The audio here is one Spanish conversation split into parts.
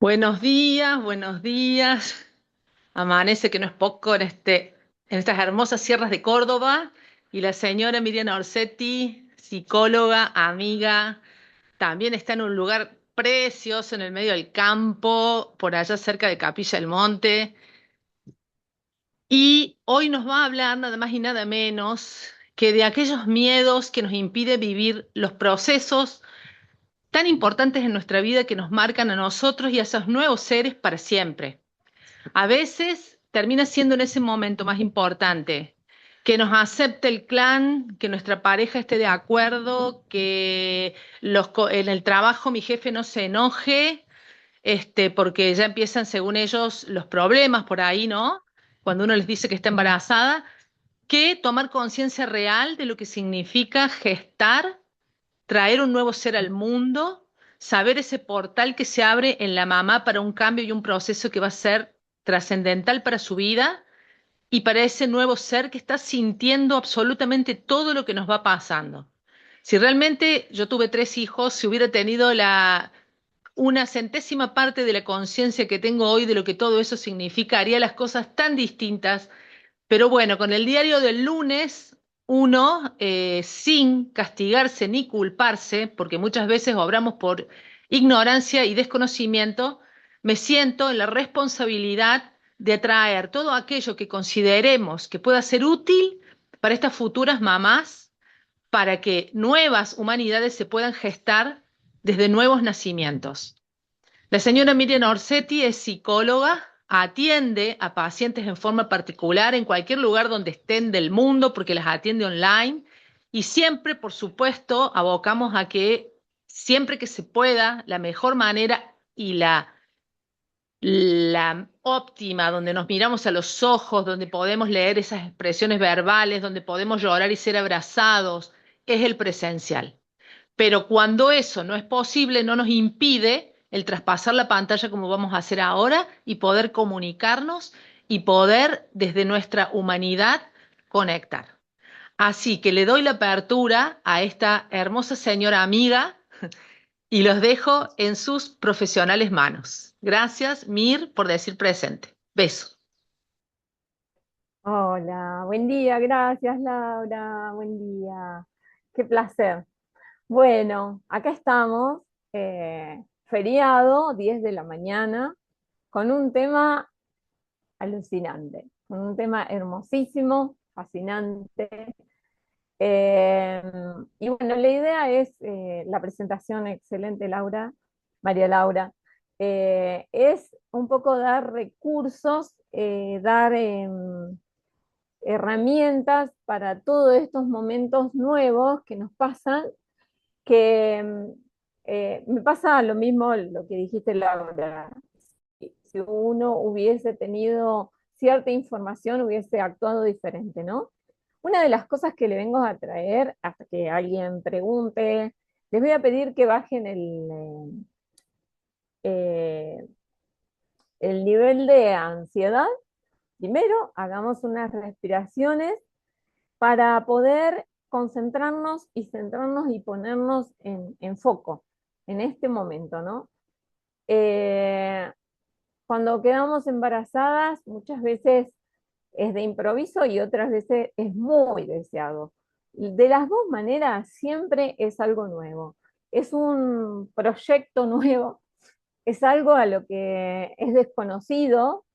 Buenos días, buenos días. Amanece que no es poco en estas hermosas sierras de Córdoba. Y la señora Miriam Orsetti, psicóloga, amiga, también está en un lugar precioso en el medio del campo, por allá cerca de Capilla del Monte. Y hoy nos va a hablar nada más y nada menos que de aquellos miedos que nos impiden vivir los procesos tan importantes en nuestra vida que nos marcan a nosotros y a esos nuevos seres para siempre. A veces termina siendo en ese momento más importante que nos acepte el clan, que nuestra pareja esté de acuerdo, que en el trabajo mi jefe no se enoje, porque ya empiezan, según ellos, los problemas por ahí, ¿no? Cuando uno les dice que está embarazada, que tomar conciencia real de lo que significa gestar, traer un nuevo ser al mundo, saber ese portal que se abre en la mamá para un cambio y un proceso que va a ser trascendental para su vida y para ese nuevo ser que está sintiendo absolutamente todo lo que nos va pasando. Si realmente yo tuve tres hijos, si hubiera tenido una centésima parte de la conciencia que tengo hoy de lo que todo eso significa, haría las cosas tan distintas. Pero bueno, con el diario del lunes, uno, sin castigarse ni culparse, porque muchas veces obramos por ignorancia y desconocimiento, me siento en la responsabilidad de traer todo aquello que consideremos que pueda ser útil para estas futuras mamás, para que nuevas humanidades se puedan gestar desde nuevos nacimientos. La señora Miriam Orsetti es psicóloga, atiende a pacientes en forma particular en cualquier lugar donde estén del mundo porque las atiende online y siempre, por supuesto, abocamos a que siempre que se pueda, la mejor manera y la óptima, donde nos miramos a los ojos, donde podemos leer esas expresiones verbales, donde podemos llorar y ser abrazados, es el presencial. Pero cuando eso no es posible, no nos impide el traspasar la pantalla como vamos a hacer ahora y poder comunicarnos y poder desde nuestra humanidad conectar. Así que le doy la apertura a esta hermosa señora amiga y los dejo en sus profesionales manos. Gracias, Mir, por decir presente. Beso. Hola, buen día, gracias Laura, buen día, qué placer. Bueno, acá estamos, feriado, 10 de la mañana, con un tema alucinante, con un tema hermosísimo, fascinante. Eh, y bueno, la idea es la presentación excelente, Laura, María Laura, es un poco dar recursos, dar herramientas para todos estos momentos nuevos que nos pasan, que me pasa lo mismo lo que dijiste, Laura. Si uno hubiese tenido cierta información, hubiese actuado diferente, ¿no? Una de las cosas que le vengo a traer, hasta que alguien pregunte, les voy a pedir que bajen eh, el nivel de ansiedad. Primero, hagamos unas respiraciones para poder concentrarnos y centrarnos y ponernos en foco en este momento, ¿no? Eh, Cuando quedamos embarazadas, muchas veces es de improviso y otras veces es muy deseado. De las dos maneras, siempre es algo nuevo. Es un proyecto nuevo, es algo a lo que es desconocido,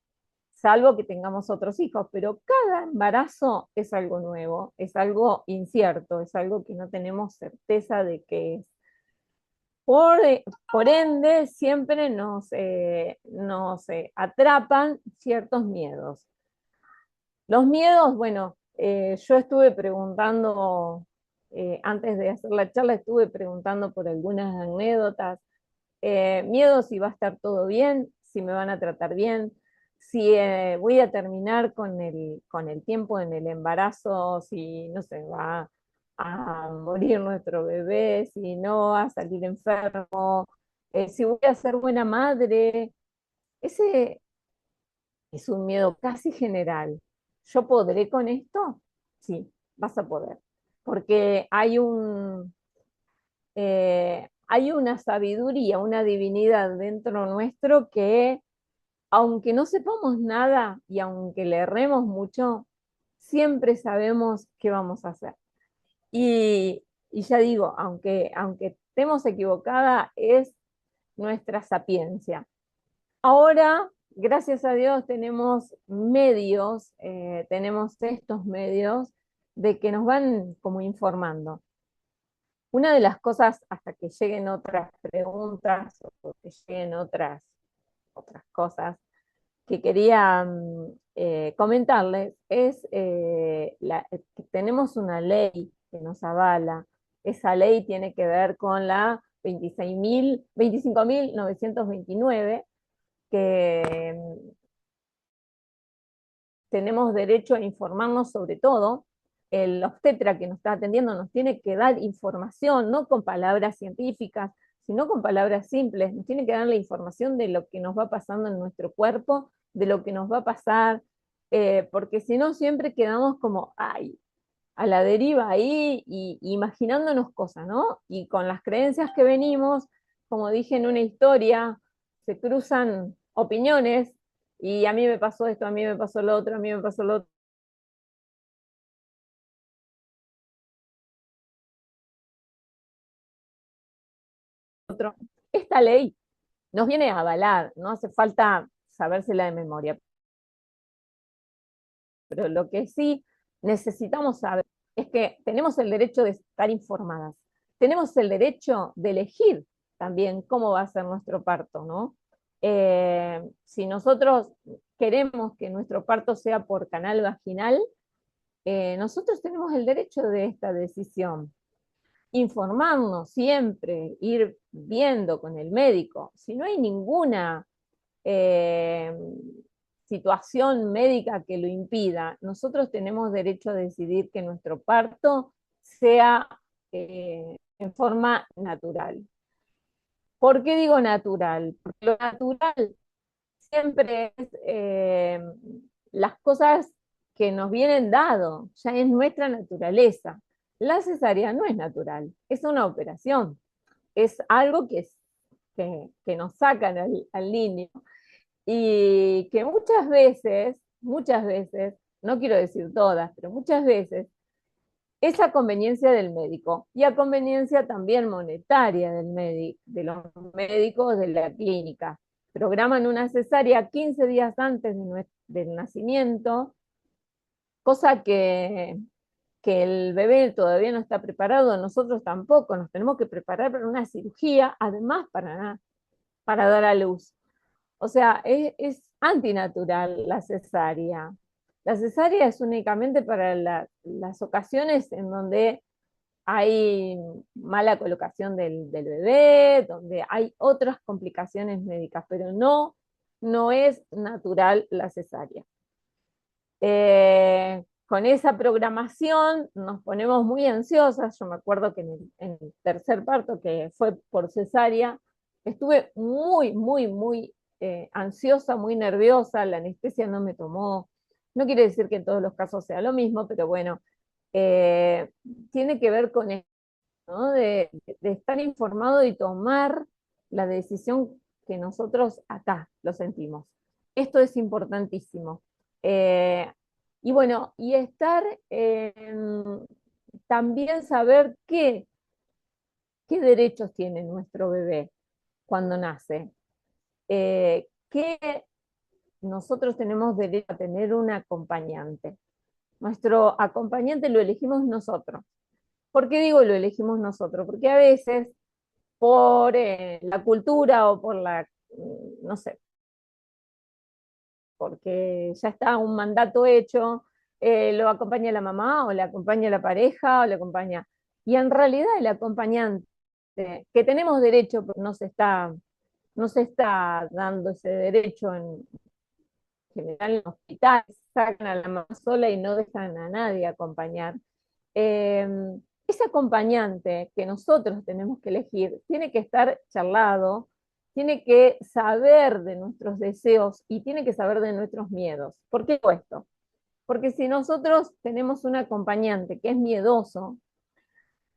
salvo que tengamos otros hijos, pero cada embarazo es algo nuevo, es algo incierto, es algo que no tenemos certeza de qué es. Por, por ende, siempre nos atrapan ciertos miedos. Los miedos, bueno, yo estuve preguntando, antes de hacer la charla, estuve preguntando por algunas anécdotas. Miedo si va a estar todo bien, si me van a tratar bien, si voy a terminar con el tiempo en el embarazo, si no se va a morir nuestro bebé, si no va a salir enfermo, si voy a ser buena madre. Ese es un miedo casi general. ¿Yo podré con esto? Sí, vas a poder. Porque hay una sabiduría, una divinidad dentro nuestro que, aunque no sepamos nada y aunque le erremos mucho, siempre sabemos qué vamos a hacer. Y ya digo, aunque estemos equivocada, es nuestra sapiencia. Ahora, gracias a Dios, tenemos medios, tenemos estos medios de que nos van como informando. Una de las cosas, hasta que lleguen otras preguntas o que lleguen otras cosas que quería comentarles, es que tenemos una ley que nos avala. Esa ley tiene que ver con la 25.929, que tenemos derecho a informarnos sobre todo. El obstetra que nos está atendiendo nos tiene que dar información, no con palabras científicas, sino con palabras simples. Nos tiene que dar la información de lo que nos va pasando en nuestro cuerpo, de lo que nos va a pasar, porque si no siempre quedamos como, ay, a la deriva ahí, y imaginándonos cosas, ¿no? Y con las creencias que venimos, como dije en una historia, se cruzan opiniones, y a mí me pasó esto, a mí me pasó lo otro, a mí me pasó lo otro. Esta ley nos viene a avalar, no hace falta sabérsela de memoria, pero lo que sí necesitamos saber es que tenemos el derecho de estar informadas, tenemos el derecho de elegir también cómo va a ser nuestro parto, ¿no? Si nosotros queremos que nuestro parto sea por canal vaginal, nosotros tenemos el derecho de esta decisión. Informarnos siempre, ir viendo con el médico. Si no hay ninguna eh, situación médica que lo impida, nosotros tenemos derecho a decidir que nuestro parto sea en forma natural. ¿Por qué digo natural? Porque lo natural siempre es las cosas que nos vienen dado, ya es nuestra naturaleza. La cesárea no es natural, es una operación, es algo que nos sacan al niño y que muchas veces, no quiero decir todas, pero muchas veces es a conveniencia del médico y a conveniencia también monetaria de los médicos de la clínica. Programan una cesárea 15 días antes del nacimiento, cosa que el bebé todavía no está preparado, nosotros tampoco, nos tenemos que preparar para una cirugía, además para dar a luz. O sea, es antinatural la cesárea. La cesárea es únicamente para las ocasiones en donde hay mala colocación del bebé, donde hay otras complicaciones médicas, pero no es natural la cesárea. Con esa programación nos ponemos muy ansiosas. Yo me acuerdo que en el tercer parto, que fue por cesárea, estuve muy ansiosa, muy nerviosa, la anestesia no me tomó. No quiere decir que en todos los casos sea lo mismo, pero bueno, eh, tiene que ver con esto, ¿no? De estar informado y tomar la decisión que nosotros acá lo sentimos. Esto es importantísimo. Eh, y bueno, y estar también saber qué derechos tiene nuestro bebé cuando nace. Que nosotros tenemos derecho a tener un acompañante. Nuestro acompañante lo elegimos nosotros. ¿Por qué digo lo elegimos nosotros? Porque a veces por la cultura o por no sé, porque ya está un mandato hecho, lo acompaña la mamá o le acompaña la pareja o le acompaña. Y en realidad el acompañante, que tenemos derecho, pero no se está dando ese derecho en general en hospitales, sacan a la mamá sola y no dejan a nadie acompañar. Eh, Ese acompañante que nosotros tenemos que elegir tiene que estar charlado, tiene que saber de nuestros deseos y tiene que saber de nuestros miedos. ¿Por qué esto? Porque si nosotros tenemos un acompañante que es miedoso,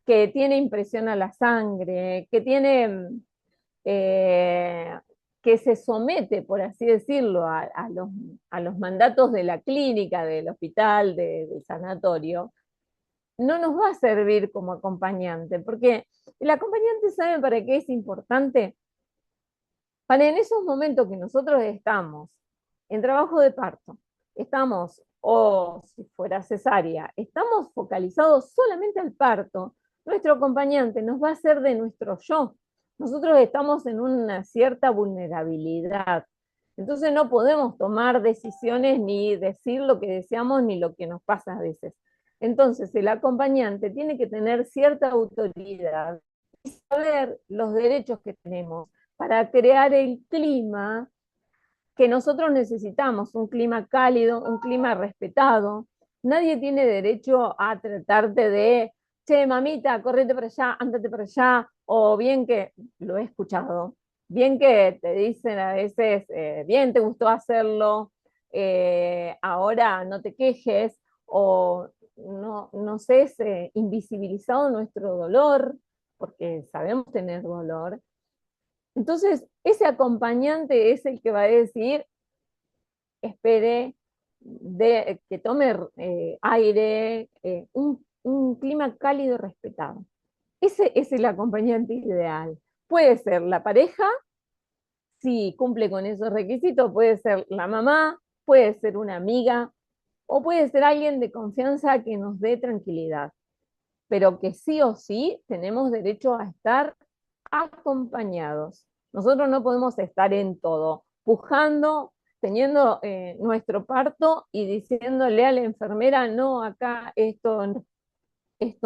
que tiene impresión a la sangre, que tiene, eh, que se somete, por así decirlo, a los mandatos de la clínica, del hospital, del sanatorio, no nos va a servir como acompañante, porque el acompañante sabe para qué es importante. Para en esos momentos que nosotros estamos en trabajo de parto, estamos, o si fuera cesárea, estamos focalizados solamente al parto, nuestro acompañante nos va a hacer de nuestro yo. Nosotros estamos en una cierta vulnerabilidad. Entonces no podemos tomar decisiones ni decir lo que deseamos ni lo que nos pasa a veces. Entonces el acompañante tiene que tener cierta autoridad y saber los derechos que tenemos para crear el clima que nosotros necesitamos, un clima cálido, un clima respetado. Nadie tiene derecho a tratarte de, che, mamita, correte para allá, ándate para allá, o bien que, lo he escuchado, bien que te dicen a veces, bien te gustó hacerlo, ahora no te quejes, o no, no sé, es invisibilizado nuestro dolor, porque sabemos tener dolor. Entonces, ese acompañante es el que va a decir, espere, que tome aire, un clima cálido y respetado. Ese es el acompañante ideal. Puede ser la pareja, si cumple con esos requisitos, puede ser la mamá, puede ser una amiga, o puede ser alguien de confianza que nos dé tranquilidad, pero que sí o sí tenemos derecho a estar acompañados. Nosotros no podemos estar en todo, pujando, teniendo nuestro parto y diciéndole a la enfermera, no, acá esto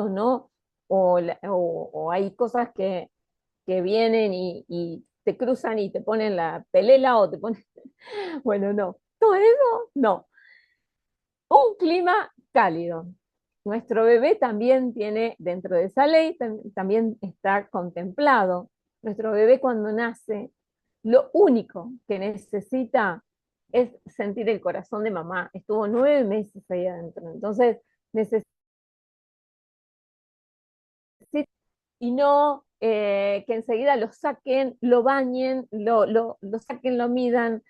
no, o hay cosas que vienen y te cruzan y te ponen la pelela o te ponen, bueno, no, todo eso, no. Un clima cálido. Nuestro bebé también tiene, dentro de esa ley, también está contemplado. Nuestro bebé cuando nace, lo único que necesita es sentir el corazón de mamá. Estuvo 9 meses ahí adentro. Entonces, necesita y no que enseguida lo saquen, lo bañen, lo saquen, lo midan.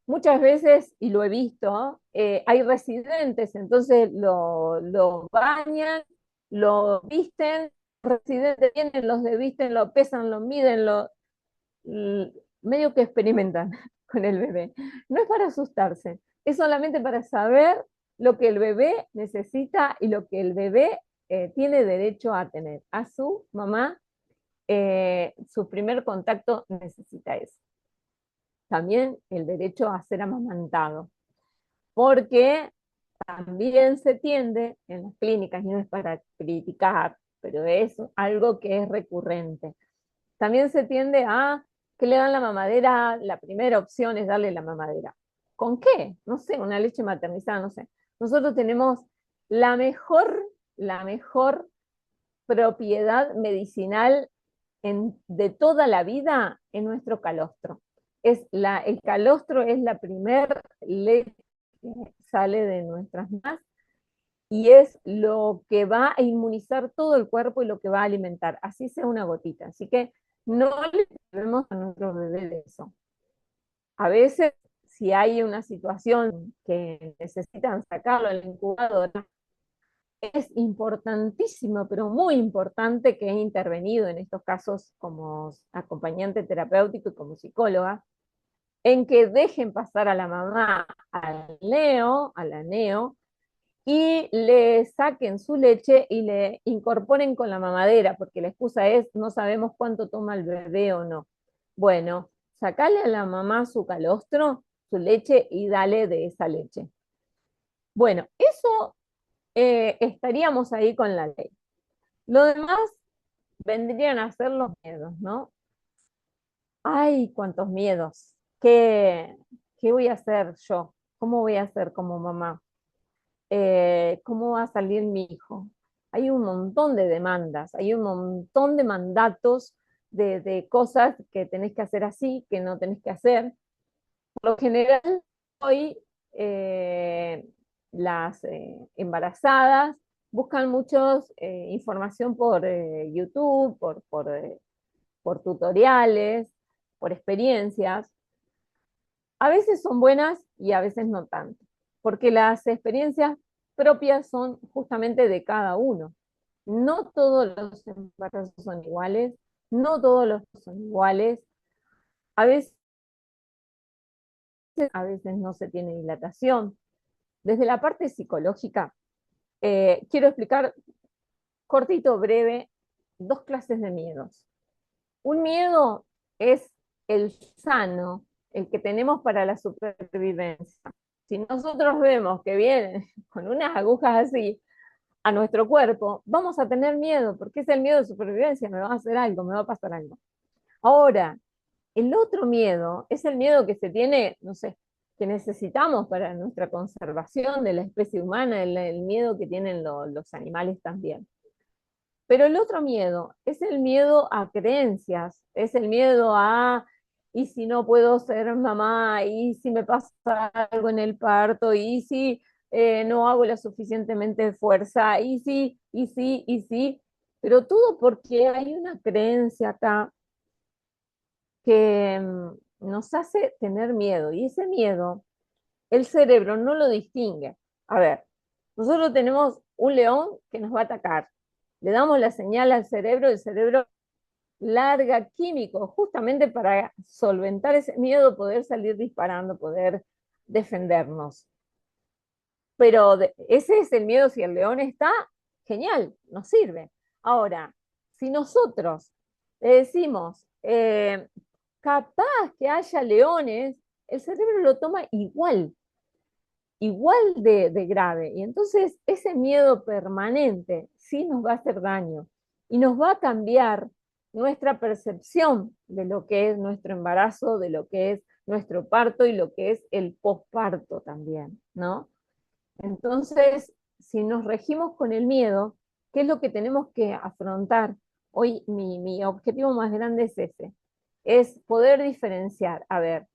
Muchas veces, y lo he visto, hay residentes, entonces lo bañan, lo visten, los residentes vienen, los desvisten, lo pesan, lo miden, medio que experimentan con el bebé. No es para asustarse, es solamente para saber lo que el bebé necesita y lo que el bebé tiene derecho a tener. A su mamá, su primer contacto necesita eso. También el derecho a ser amamantado, porque también se tiende en las clínicas, y no es para criticar, pero es algo que es recurrente. También se tiende a que le dan la mamadera, la primera opción es darle la mamadera. ¿Con qué? No sé, una leche maternizada, no sé. Nosotros tenemos la mejor propiedad medicinal de toda la vida en nuestro calostro. El calostro es la primer leche que sale de nuestras mamas y es lo que va a inmunizar todo el cuerpo y lo que va a alimentar, así sea una gotita. Así que no le debemos a nuestro bebé de eso. A veces, si hay una situación que necesitan sacarlo a la incubadora, es importantísimo, pero muy importante que he intervenido en estos casos como acompañante terapéutico y como psicóloga, en que dejen pasar a la mamá al neo, a la neo, y le saquen su leche y le incorporen con la mamadera, porque la excusa es no sabemos cuánto toma el bebé o no. Bueno, sacale a la mamá su calostro, su leche y dale de esa leche. Bueno, eso estaríamos ahí con la ley. Lo demás vendrían a ser los miedos, ¿no? Ay, cuántos miedos. ¿Qué voy a hacer yo? ¿Cómo voy a hacer como mamá? ¿Cómo va a salir mi hijo? Hay un montón de demandas, hay un montón de mandatos de cosas que tenés que hacer así, que no tenés que hacer. Por lo general, hoy las embarazadas buscan muchos información por YouTube, por tutoriales, por experiencias. A veces son buenas y a veces no tanto, porque las experiencias propias son justamente de cada uno. No todos los embarazos son iguales, no todos los son iguales. A veces, a veces no se tiene dilatación. Desde la parte psicológica, quiero explicar cortito, breve, dos clases de miedos. Un miedo es el sano, el que tenemos para la supervivencia. Si nosotros vemos que vienen con unas agujas así a nuestro cuerpo, vamos a tener miedo, porque es el miedo de supervivencia, me va a hacer algo, me va a pasar algo. Ahora, el otro miedo es el miedo que se tiene, no sé, que necesitamos para nuestra conservación de la especie humana, el miedo que tienen los animales también. Pero el otro miedo es el miedo a creencias, es el miedo a, ¿y si no puedo ser mamá? ¿Y si me pasa algo en el parto? ¿Y si no hago la suficientemente fuerza? ¿Y si, y si, y si? Pero todo porque hay una creencia acá que nos hace tener miedo. Y ese miedo, el cerebro no lo distingue. A ver, nosotros tenemos un león que nos va a atacar. Le damos la señal al cerebro, el cerebro larga químicos justamente para solventar ese miedo, poder salir disparando, poder defendernos. Pero ese es el miedo, si el león está, genial, nos sirve. Ahora, si nosotros le decimos, capaz que haya leones, el cerebro lo toma igual, igual de grave. Y entonces ese miedo permanente sí nos va a hacer daño y nos va a cambiar nuestra percepción de lo que es nuestro embarazo, de lo que es nuestro parto y lo que es el posparto también, ¿no? Entonces, si nos regimos con el miedo, ¿qué es lo que tenemos que afrontar? Hoy mi objetivo más grande es ese, es poder diferenciar. A ver,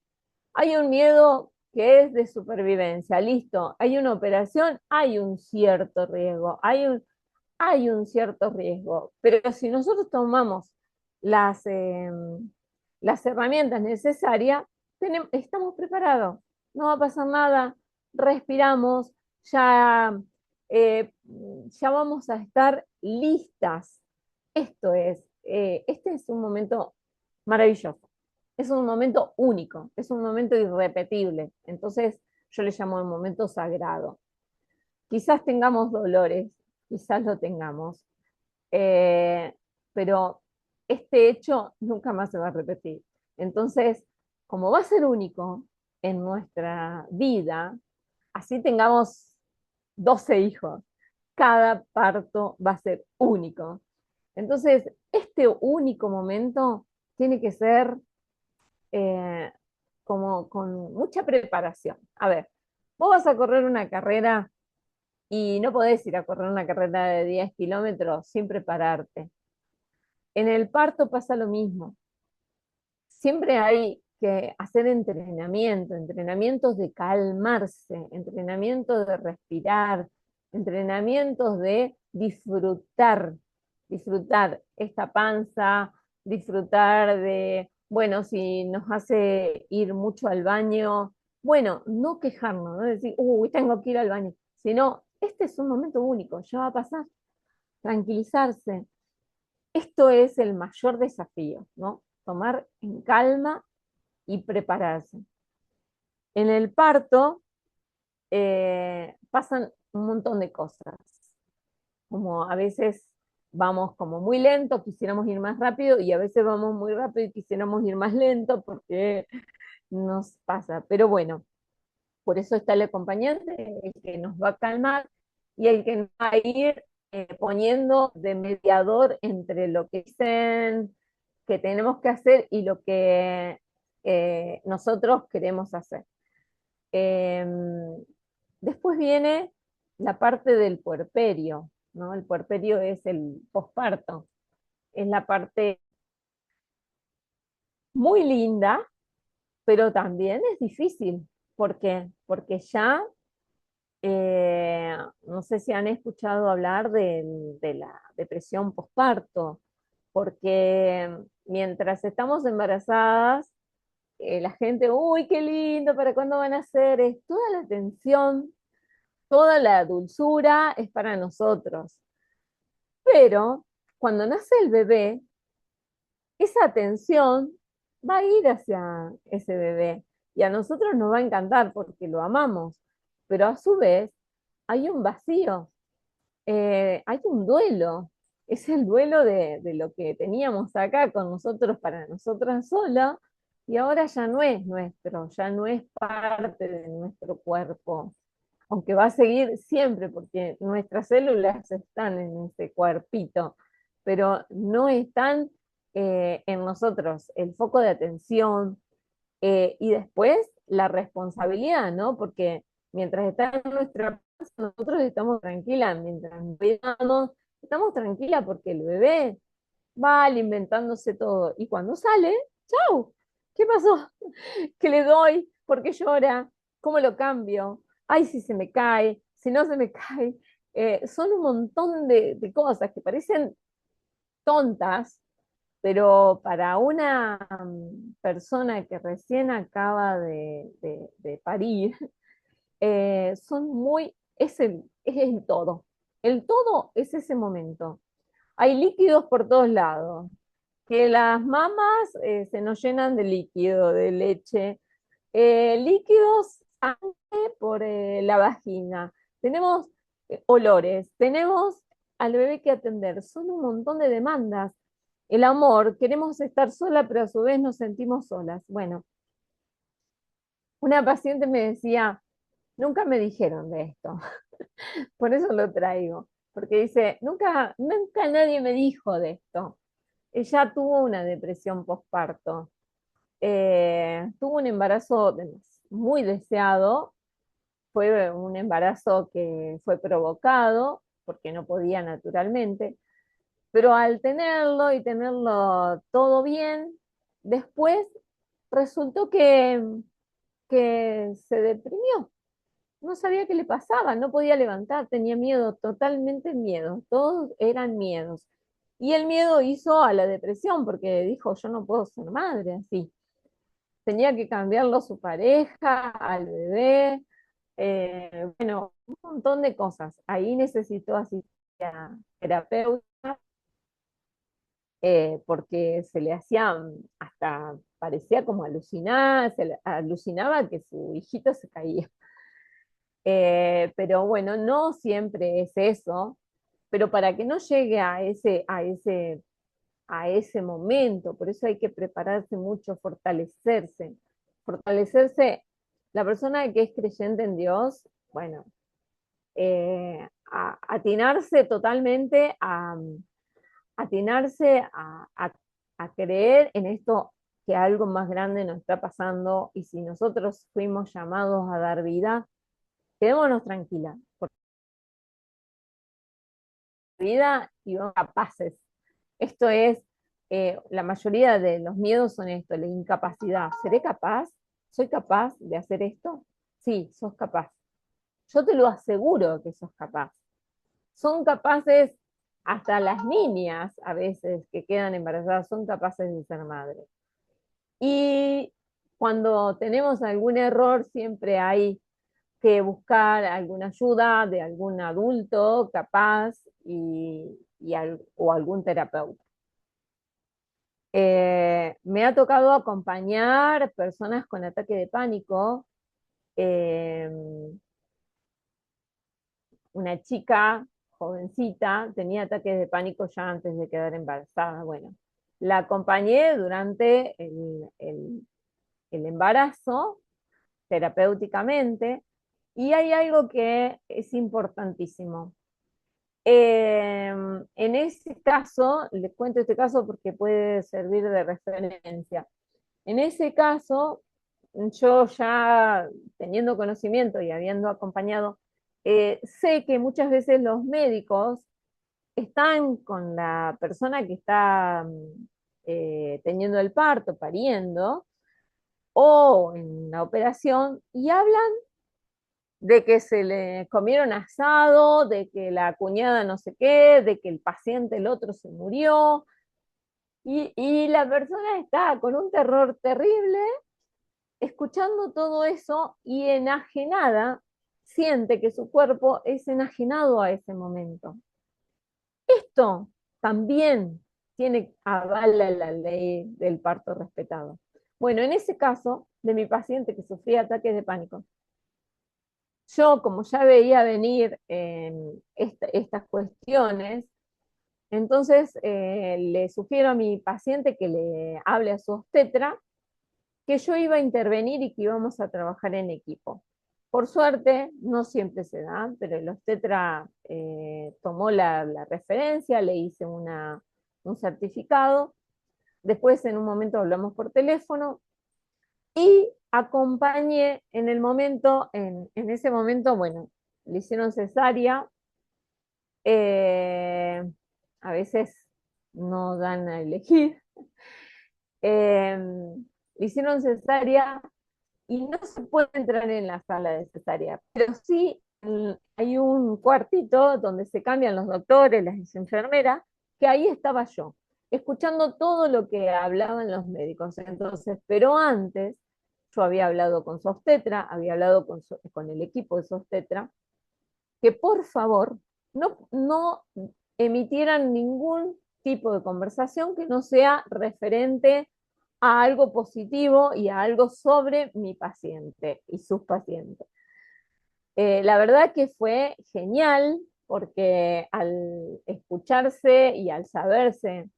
hay un miedo que es de supervivencia, listo, hay una operación, hay un cierto riesgo, hay un cierto riesgo, pero si nosotros tomamos las, eh, las herramientas necesarias, estamos preparados, no va a pasar nada, respiramos, ya, ya vamos a estar listas. Este es un momento maravilloso, es un momento único, es un momento irrepetible, entonces yo le llamo el momento sagrado. Quizás tengamos dolores, quizás lo tengamos, eh, pero este hecho nunca más se va a repetir. Entonces, como va a ser único en nuestra vida, así tengamos 12 hijos, cada parto va a ser único. Entonces, este único momento tiene que ser eh, como con mucha preparación. A ver, vos vas a correr una carrera y no podés ir a correr una carrera de 10 kilómetros sin prepararte. En el parto pasa lo mismo. Siempre hay que hacer entrenamiento, entrenamientos de calmarse, entrenamientos de respirar, entrenamientos de disfrutar, disfrutar esta panza, disfrutar de, bueno, si nos hace ir mucho al baño, bueno, no quejarnos, no decir, uy, tengo que ir al baño, sino, este es un momento único, ya va a pasar, tranquilizarse. Esto es el mayor desafío, ¿no? Tomar en calma y prepararse. En el parto pasan un montón de cosas, como a veces vamos como muy lento, quisiéramos ir más rápido, y a veces vamos muy rápido y quisiéramos ir más lento porque nos pasa. Pero bueno, por eso está el acompañante, el que nos va a calmar y el que nos va a ir poniendo de mediador entre lo que dicen que tenemos que hacer y lo que nosotros queremos hacer. Eh, Después viene la parte del puerperio, ¿no? El puerperio es el posparto, es la parte muy linda, pero también es difícil. ¿Por qué? Porque ya No sé si han escuchado hablar de la depresión postparto, porque mientras estamos embarazadas, la gente, uy, qué lindo, ¿para cuándo van a hacer? Es toda la atención, toda la dulzura es para nosotros. Pero cuando nace el bebé, esa atención va a ir hacia ese bebé y a nosotros nos va a encantar porque lo amamos, pero a su vez hay un vacío, hay un duelo, es el duelo de lo que teníamos acá con nosotros para nosotras solas y ahora ya no es nuestro, ya no es parte de nuestro cuerpo, aunque va a seguir siempre porque nuestras células están en ese cuerpito, pero no están en nosotros el foco de atención, y después la responsabilidad, ¿no? Porque mientras está en nuestra casa, nosotros estamos tranquilas, mientras nos cuidamos, estamos tranquilas porque el bebé va alimentándose todo. Y cuando sale, ¡chau! ¿Qué pasó? ¿Qué le doy? ¿Por qué llora? ¿Cómo lo cambio? Ay, si se me cae, si no se me cae. Son un montón de cosas que parecen tontas, pero para una persona que recién acaba de parir, son muy, es el todo. El todo es ese momento. Hay líquidos por todos lados, que las mamas se nos llenan de líquido, de leche, líquidos, sangre por la vagina, tenemos olores, tenemos al bebé que atender, son un montón de demandas. El amor, queremos estar sola, pero a su vez nos sentimos solas. Bueno, una paciente me decía, nunca me dijeron de esto, por eso lo traigo, porque dice, nunca nadie me dijo de esto. Ella tuvo una depresión postparto, tuvo un embarazo muy deseado, fue un embarazo que fue provocado porque no podía naturalmente, pero al tenerlo y tenerlo todo bien, después resultó que se deprimió. No sabía qué le pasaba, no podía levantar, tenía miedo, totalmente miedo, todos eran miedos. Y el miedo hizo a la depresión porque dijo, yo no puedo ser madre así. Tenía que cambiarlo su pareja, al bebé, bueno, un montón de cosas. Ahí necesitó asistencia terapeuta, porque se le hacía, hasta parecía como alucinar, alucinaba que su hijito se caía. Pero bueno, no siempre es eso, pero para que no llegue a ese momento, por eso hay que prepararse mucho, fortalecerse. La persona que es creyente en Dios, bueno, atinarse totalmente atinarse a creer en esto, que algo más grande nos está pasando, y si nosotros fuimos llamados a dar vida, quedémonos tranquilas, por vida y vamos capaces. Esto es, la mayoría de los miedos son esto, la incapacidad. ¿Seré capaz? ¿Soy capaz de hacer esto? Sí, sos capaz. Yo te lo aseguro que sos capaz. Son capaces, hasta las niñas a veces que quedan embarazadas, son capaces de ser madres. Y cuando tenemos algún error, siempre hay que buscar alguna ayuda de algún adulto capaz o algún terapeuta. Me ha tocado acompañar personas con ataque de pánico. eh, una chica jovencita tenía ataques de pánico ya antes de quedar embarazada. Bueno, la acompañé durante el embarazo terapéuticamente, y hay algo que es importantísimo. En ese caso, les cuento este caso porque puede servir de referencia. En ese caso, yo ya teniendo conocimiento y habiendo acompañado, sé que muchas veces los médicos están con la persona que está teniendo el parto, pariendo, o en la operación, y hablan de que se le comieron asado, de que la cuñada no sé qué, de que el paciente, el otro se murió, y la persona está con un terror terrible, escuchando todo eso y enajenada, siente que su cuerpo es enajenado a ese momento. Esto también avala la ley del parto respetado. Bueno, en ese caso de mi paciente que sufría ataques de pánico, yo como ya veía venir estas cuestiones, entonces le sugiero a mi paciente que le hable a su obstetra que yo iba a intervenir y que íbamos a trabajar en equipo. Por suerte, no siempre se da, pero el obstetra tomó la referencia, le hice un certificado, después en un momento hablamos por teléfono y acompañé en el momento, en ese momento, bueno, le hicieron cesárea, eh, a veces no dan a elegir, eh, le hicieron cesárea y no se puede entrar en la sala de cesárea, pero sí hay un cuartito donde se cambian los doctores, las enfermeras, que ahí estaba yo, escuchando todo lo que hablaban los médicos. Entonces, pero antes yo había hablado con su obstetra, había hablado con el equipo de su obstetra, que por favor no emitieran ningún tipo de conversación que no sea referente a algo positivo y a algo sobre mi paciente y sus pacientes. La verdad que fue genial porque al escucharse y al saberse,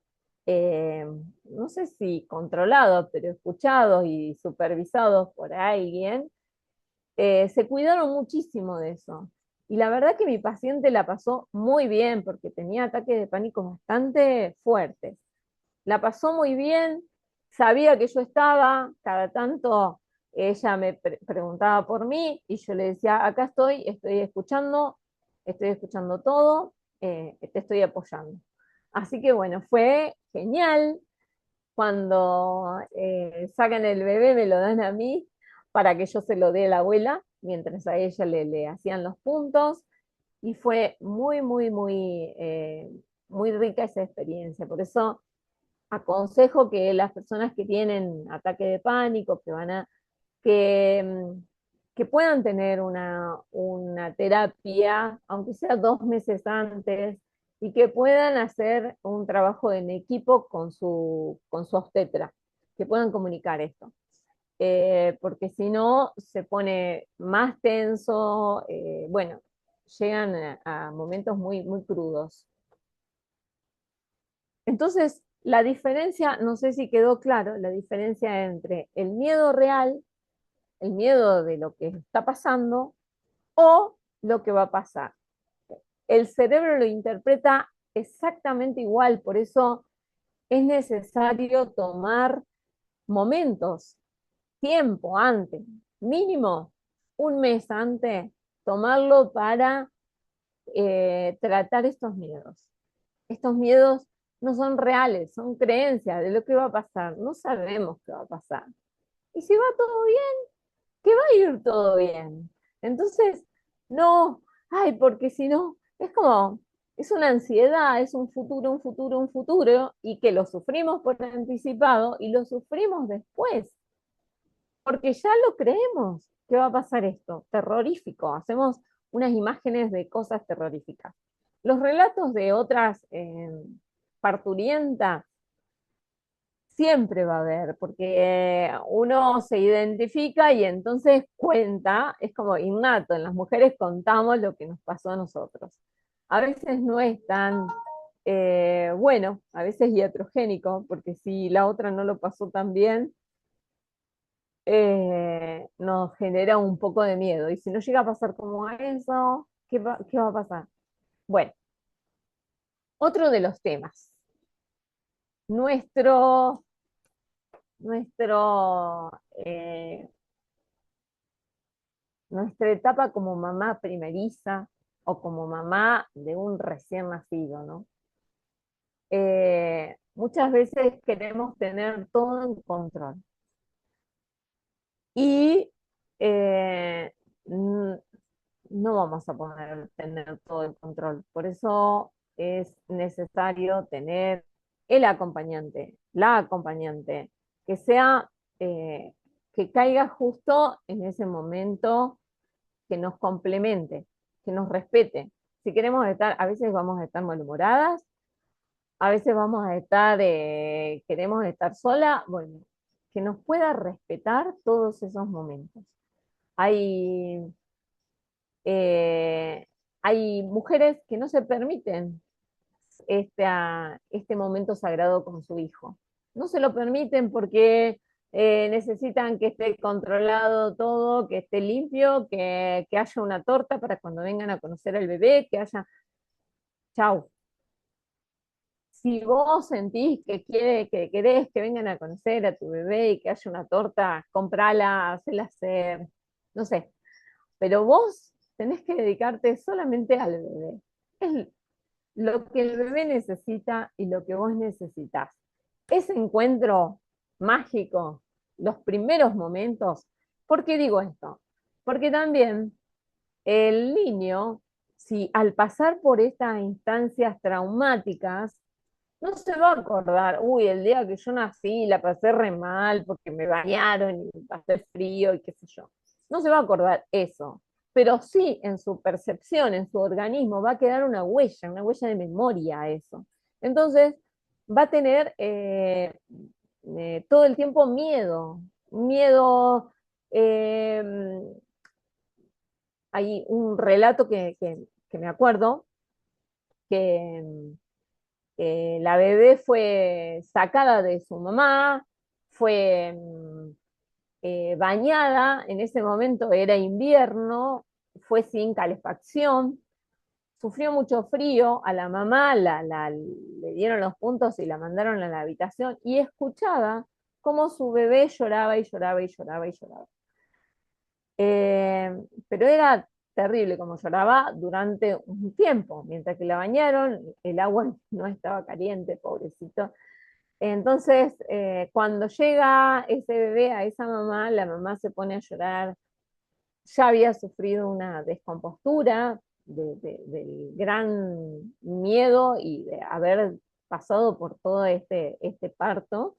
eh, no sé si controlados, pero escuchados y supervisados por alguien, se cuidaron muchísimo de eso. Y la verdad que mi paciente la pasó muy bien porque tenía ataques de pánico bastante fuertes. La pasó muy bien, sabía que yo estaba, cada tanto ella me preguntaba por mí y yo le decía, acá estoy escuchando todo, te estoy apoyando. Así que bueno, fue genial. Cuando sacan el bebé me lo dan a mí para que yo se lo dé a la abuela, mientras a ella le hacían los puntos, y fue muy rica esa experiencia. Por eso aconsejo que las personas que tienen ataque de pánico, que, mm, que puedan tener una terapia, aunque sea 2 meses antes, y que puedan hacer un trabajo en equipo con su obstetra, que puedan comunicar esto. Porque si no, se pone más tenso, bueno, llegan a momentos muy crudos. Entonces, la diferencia, no sé si quedó claro, la diferencia entre el miedo real, el miedo de lo que está pasando, o lo que va a pasar. El cerebro lo interpreta exactamente igual, por eso es necesario tomar momentos, tiempo antes, mínimo un mes antes, tomarlo para tratar estos miedos. Estos miedos no son reales, son creencias de lo que va a pasar. No sabemos qué va a pasar. Y si va todo bien, que va a ir todo bien. Entonces, no, ay, porque si no, es como, es una ansiedad, es un futuro, y que lo sufrimos por anticipado y lo sufrimos después, porque ya lo creemos que va a pasar esto, terrorífico, hacemos unas imágenes de cosas terroríficas. Los relatos de otras parturientas siempre va a haber, porque uno se identifica y entonces cuenta, es como innato, en las mujeres contamos lo que nos pasó a nosotros. A veces no es tan bueno, a veces iatrogénico, porque si la otra no lo pasó tan bien, nos genera un poco de miedo. Y si no llega a pasar como eso, qué va a pasar? Bueno, otro de los temas. Nuestro, nuestro, nuestra etapa como mamá primeriza o como mamá de un recién nacido, ¿no? Muchas veces queremos tener todo en control. Y eh, no vamos a poder tener todo el control. Por eso es necesario tener el acompañante, la acompañante, que sea, que caiga justo en ese momento, que nos complemente, que nos respete. Si queremos estar, a veces vamos a estar malhumoradas, a veces vamos a estar, queremos estar sola, bueno, que nos pueda respetar todos esos momentos. Hay eh, hay mujeres que no se permiten este momento sagrado con su hijo. No se lo permiten porque necesitan que esté controlado todo, que esté limpio, que haya una torta para cuando vengan a conocer al bebé, que haya... Chau. Si vos sentís que querés que vengan a conocer a tu bebé y que haya una torta, comprala, hacela hacer, no sé, pero vos tenés que dedicarte solamente al bebé. Es lo que el bebé necesita y lo que vos necesitas. Ese encuentro mágico, los primeros momentos, ¿por qué digo esto? Porque también el niño, si al pasar por estas instancias traumáticas, no se va a acordar, uy, el día que yo nací la pasé re mal porque me bañaron y pasé frío y qué sé yo. No se va a acordar eso, pero sí en su percepción, en su organismo, va a quedar una huella de memoria a eso. Entonces, va a tener todo el tiempo miedo, miedo. eh, Hay un relato que me acuerdo que la bebé fue sacada de su mamá, fue bañada, en ese momento era invierno, fue sin calefacción, sufrió mucho frío, a la mamá le dieron los puntos y la mandaron a la habitación y escuchaba cómo su bebé lloraba y lloraba y lloraba y lloraba. Eh, pero era terrible como lloraba durante un tiempo, mientras que la bañaron, el agua no estaba caliente, pobrecito. Entonces, cuando llega ese bebé a esa mamá, la mamá se pone a llorar, ya había sufrido una descompostura del gran miedo y de haber pasado por todo este parto.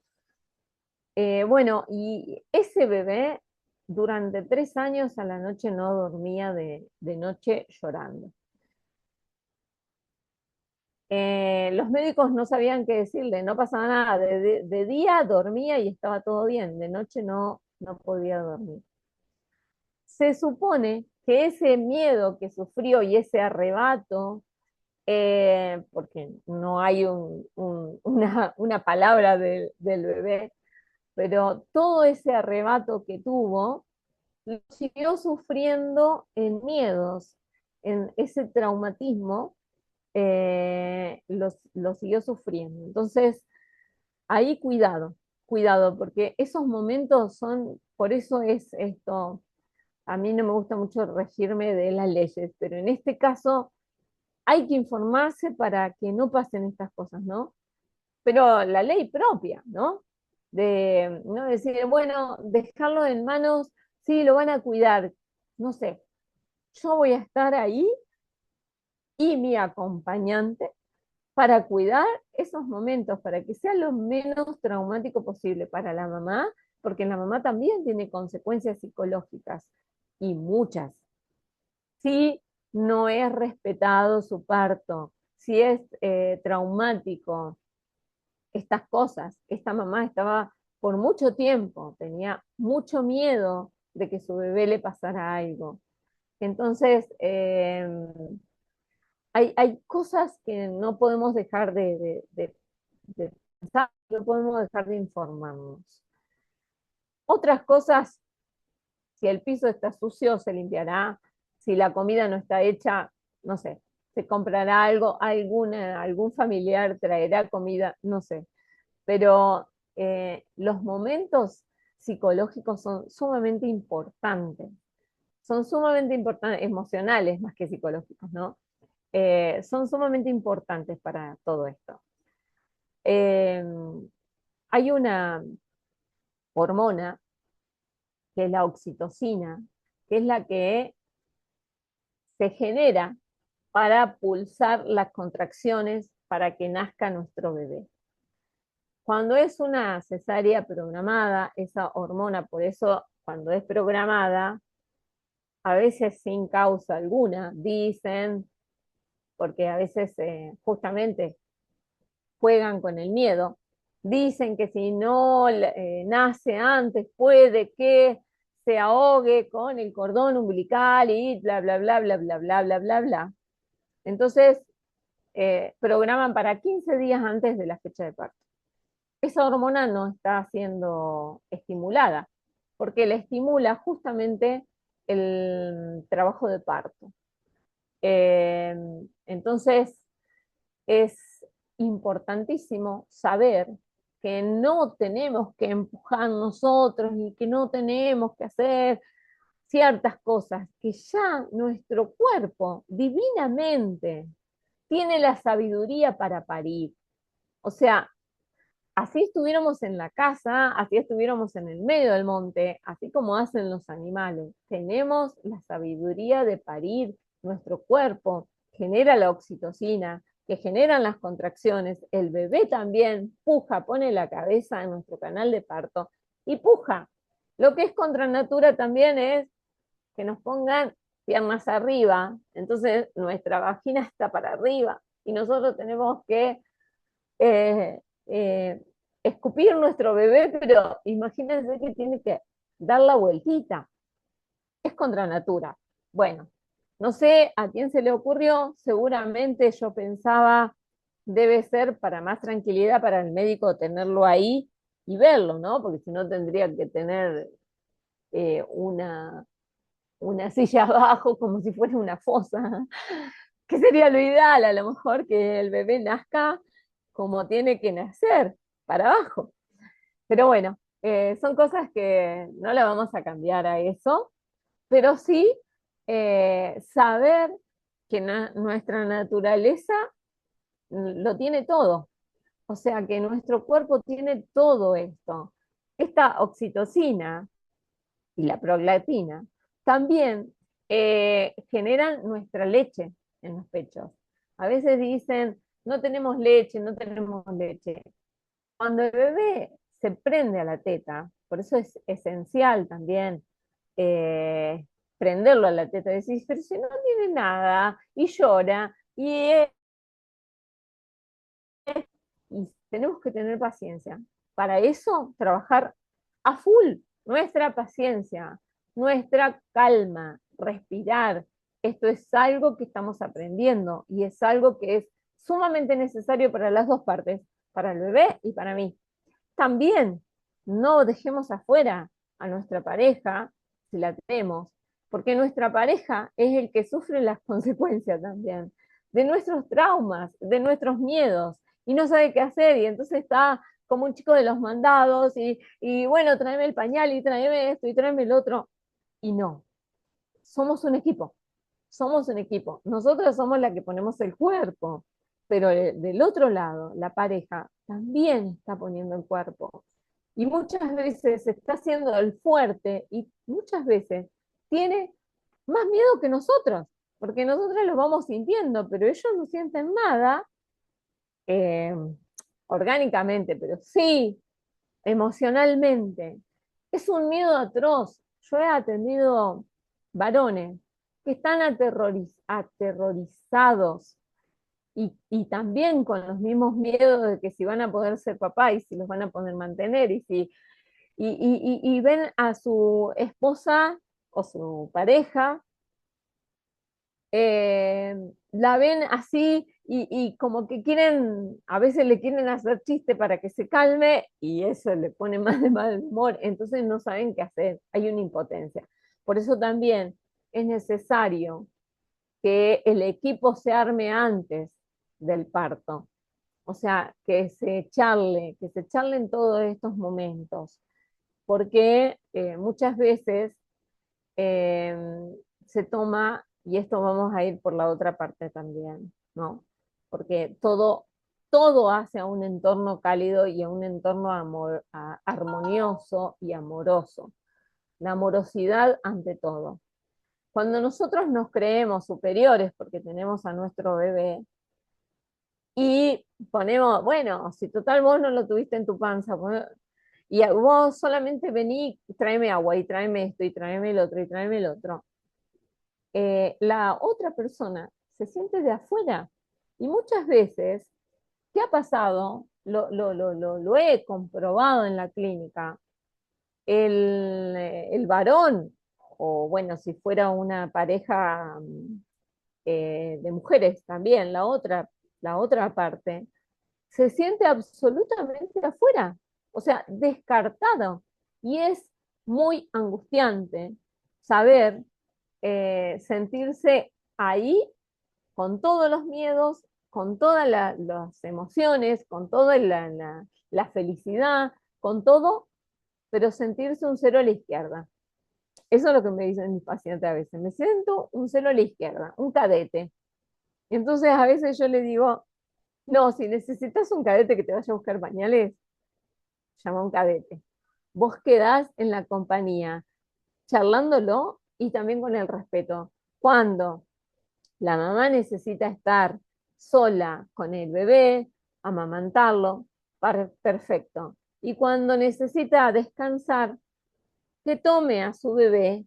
Bueno, y ese bebé durante 3 años a la noche no dormía de noche llorando. Los médicos no sabían qué decirle, no pasaba nada. De día dormía y estaba todo bien, de noche no podía dormir. Se supone que ese miedo que sufrió y ese arrebato, porque no hay una palabra del bebé, pero todo ese arrebato que tuvo, lo siguió sufriendo en miedos, en ese traumatismo, lo siguió sufriendo. Entonces, ahí cuidado, cuidado, porque esos momentos son, por eso es esto, a mí no me gusta mucho regirme de las leyes, pero en este caso hay que informarse para que no pasen estas cosas, ¿no? Pero la ley propia, ¿no? De no decir, bueno, dejarlo en manos, sí, lo van a cuidar, no sé, yo voy a estar ahí y mi acompañante para cuidar esos momentos, para que sea lo menos traumático posible para la mamá, porque la mamá también tiene consecuencias psicológicas y muchas. Si no es respetado su parto, si es traumático, estas cosas, esta mamá estaba por mucho tiempo, tenía mucho miedo de que su bebé le pasara algo. Entonces, hay cosas que no podemos dejar de pensar, no podemos dejar de informarnos. Otras cosas, si el piso está sucio, se limpiará, si la comida no está hecha, no sé, se comprará algo, algún familiar traerá comida, no sé. Pero los momentos psicológicos son sumamente importantes, emocionales más que psicológicos, ¿no? Son sumamente importantes para todo esto. Eh, Hay una hormona que es la oxitocina, que es la que se genera para pulsar las contracciones para que nazca nuestro bebé. Cuando es una cesárea programada, esa hormona, por eso cuando es programada, a veces sin causa alguna, dicen, porque a veces justamente juegan con el miedo, dicen que si no nace antes puede que se ahogue con el cordón umbilical y bla, bla, bla, bla, bla, bla, bla, bla, bla. Entonces, programan para 15 días antes de la fecha de parto. Esa hormona no está siendo estimulada, porque la estimula justamente el trabajo de parto. Eh, entonces, es importantísimo saber que no tenemos que empujar nosotros y que no tenemos que hacer ciertas cosas, que ya nuestro cuerpo divinamente tiene la sabiduría para parir. O sea, así estuviéramos en la casa, así estuviéramos en el medio del monte, así como hacen los animales, tenemos la sabiduría de parir. Nuestro cuerpo genera la oxitocina, que generan las contracciones, el bebé también puja, pone la cabeza en nuestro canal de parto y puja. Lo que es contra natura también es que nos pongan piernas arriba, entonces nuestra vagina está para arriba y nosotros tenemos que eh, eh, escupir nuestro bebé, pero imagínense que tiene que dar la vueltita. Es contra natura. Bueno, no sé a quién se le ocurrió, seguramente yo pensaba, debe ser para más tranquilidad para el médico tenerlo ahí y verlo, ¿no? Porque si no tendría que tener una silla abajo como si fuera una fosa, que sería lo ideal, a lo mejor que el bebé nazca como tiene que nacer, para abajo. Pero bueno, son cosas que no le vamos a cambiar a eso, pero sí saber que nuestra naturaleza lo tiene todo. O sea, que nuestro cuerpo tiene todo esto. Esta oxitocina y la prolactina también generan nuestra leche en los pechos. A veces dicen, no tenemos leche, no tenemos leche. Cuando el bebé se prende a la teta, por eso es esencial también eh, prenderlo a la teta, decir, pero si no tiene nada, y llora, y tenemos que tener paciencia. Para eso, trabajar a full nuestra paciencia, nuestra calma, respirar. Esto es algo que estamos aprendiendo y es algo que es sumamente necesario para las dos partes, para el bebé y para mí. También no dejemos afuera a nuestra pareja, si la tenemos, porque nuestra pareja es el que sufre las consecuencias también de nuestros traumas, de nuestros miedos, y no sabe qué hacer, y entonces está como un chico de los mandados, y bueno, tráeme el pañal, y tráeme esto, y tráeme el otro, y no, somos un equipo, somos un equipo, nosotros somos la que ponemos el cuerpo, pero del otro lado, la pareja también está poniendo el cuerpo, y muchas veces está haciendo el fuerte, y muchas veces tiene más miedo que nosotros, porque nosotros los vamos sintiendo, pero ellos no sienten nada eh, orgánicamente, pero sí emocionalmente. Es un miedo atroz. Yo he atendido varones que están aterrorizados y también con los mismos miedos de que si van a poder ser papá y si los van a poder mantener y ven a su esposa o su pareja, la ven así y como que quieren, a veces le quieren hacer chiste para que se calme y eso le pone más de mal humor, entonces no saben qué hacer, hay una impotencia. Por eso también es necesario que el equipo se arme antes del parto, o sea, que se charlen todos estos momentos, porque muchas veces eh, se toma, y esto vamos a ir por la otra parte también, ¿no? Porque todo hace a un entorno cálido y a un entorno armonioso y amoroso. La amorosidad ante todo. Cuando nosotros nos creemos superiores porque tenemos a nuestro bebé y ponemos, bueno, si total vos no lo tuviste en tu panza, y vos solamente vení, tráeme agua y tráeme esto y tráeme el otro y tráeme el otro, la otra persona se siente de afuera. Y muchas veces, ¿qué ha pasado? Lo he comprobado en la clínica. El varón, o bueno, si fuera una pareja de mujeres también, la otra parte, se siente absolutamente afuera, o sea, descartado. Y es muy angustiante saber, sentirse ahí con todos los miedos, con todas las emociones, con toda la felicidad, con todo, pero sentirse un cero a la izquierda. Eso es lo que me dicen mis pacientes a veces. Me siento un cero a la izquierda, un cadete. Y entonces a veces yo le digo, no, si necesitas un cadete que te vaya a buscar pañales, llama a un cadete. Vos quedás en la compañía, charlándolo y también con el respeto. Cuando la mamá necesita estar sola con el bebé, amamantarlo, perfecto. Y cuando necesita descansar, que tome a su bebé,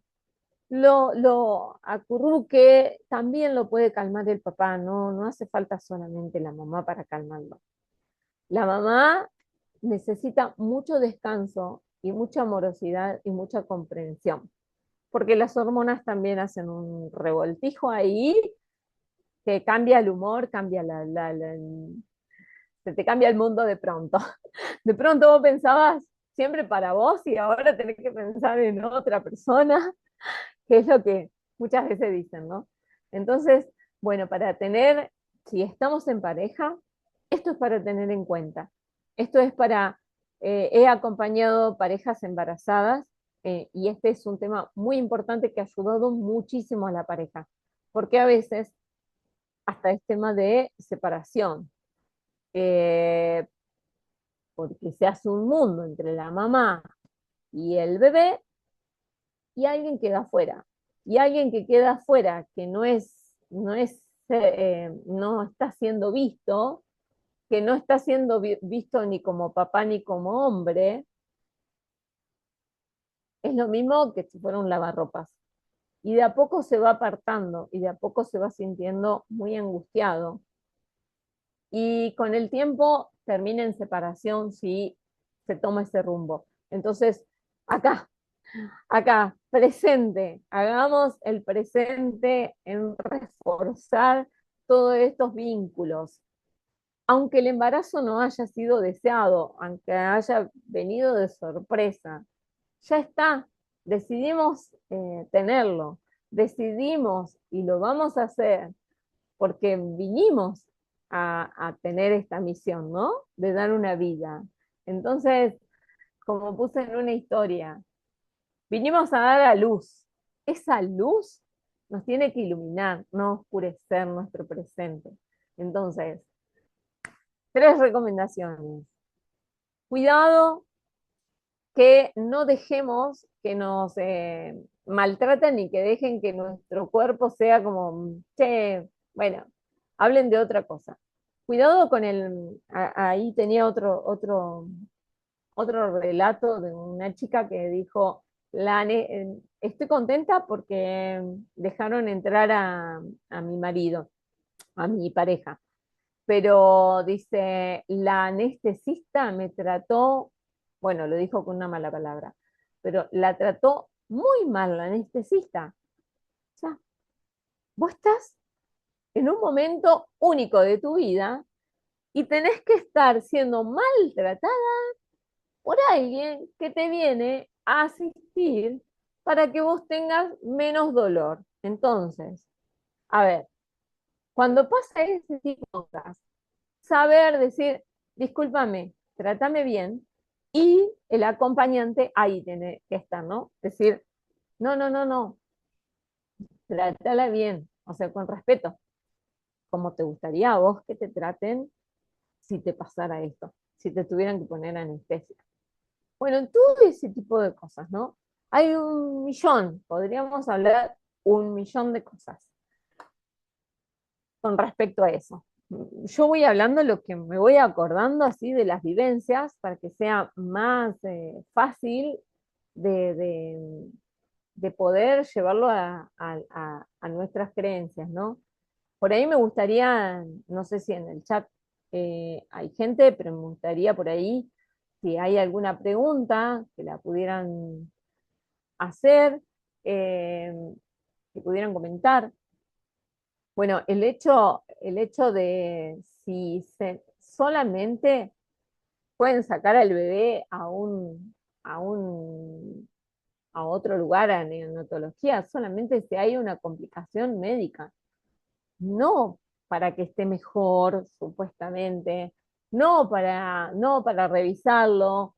lo acurruque, también lo puede calmar el papá, no, no hace falta solamente la mamá para calmarlo. La mamá necesita mucho descanso y mucha amorosidad y mucha comprensión, porque las hormonas también hacen un revoltijo ahí que cambia el humor, cambia se te cambia el mundo de pronto. De pronto vos pensabas siempre para vos y ahora tenés que pensar en otra persona, que es lo que muchas veces dicen, ¿no? Entonces, bueno, para tener, si estamos en pareja, esto es para tener en cuenta. Esto es para, he acompañado parejas embarazadas y este es un tema muy importante que ha ayudado muchísimo a la pareja, porque a veces hasta es tema de separación, eh, porque se hace un mundo entre la mamá y el bebé y alguien queda afuera. Y alguien que queda afuera, que no está siendo visto, que no está siendo visto ni como papá ni como hombre, es lo mismo que si fuera un lavarropas. Y de a poco se va apartando y de a poco se va sintiendo muy angustiado. Y con el tiempo termina en separación si se toma ese rumbo. Entonces, acá, acá, presente, hagamos el presente en reforzar todos estos vínculos. Aunque el embarazo no haya sido deseado, aunque haya venido de sorpresa, ya está, decidimos tenerlo, decidimos y lo vamos a hacer porque vinimos a tener esta misión, ¿no? De dar una vida. Entonces, como puse en una historia, vinimos a dar a luz. Esa luz nos tiene que iluminar, no oscurecer nuestro presente. Entonces, tres recomendaciones. Cuidado que no dejemos que nos maltraten ni que dejen que nuestro cuerpo sea como, che, bueno, hablen de otra cosa. Cuidado con ahí tenía otro relato de una chica que dijo, estoy contenta porque dejaron entrar a mi marido, a mi pareja, pero dice, la anestesista me trató, bueno, lo dijo con una mala palabra, pero la trató muy mal la anestesista. O sea, vos estás en un momento único de tu vida y tenés que estar siendo maltratada por alguien que te viene a asistir para que vos tengas menos dolor. Entonces, a ver, cuando pasa ese tipo de cosas, saber decir, discúlpame, trátame bien, y el acompañante ahí tiene que estar, ¿no? Decir, no, no, no, no, trátala bien, o sea, con respeto, como te gustaría a vos que te traten si te pasara esto, si te tuvieran que poner anestesia. Bueno, todo ese tipo de cosas, ¿no? Hay un millón, podríamos hablar un millón de cosas con respecto a eso. Yo voy hablando lo que me voy acordando así de las vivencias para que sea más fácil de, de- de poder llevarlo a nuestras creencias, ¿no? Por ahí me gustaría, no sé si en el chat hay gente, pero me gustaría por ahí, si hay alguna pregunta que la pudieran hacer, eh, que pudieran comentar. Bueno, el hecho de si solamente pueden sacar al bebé a un, a otro lugar a neonatología, solamente si hay una complicación médica, no para que esté mejor, supuestamente, no para revisarlo,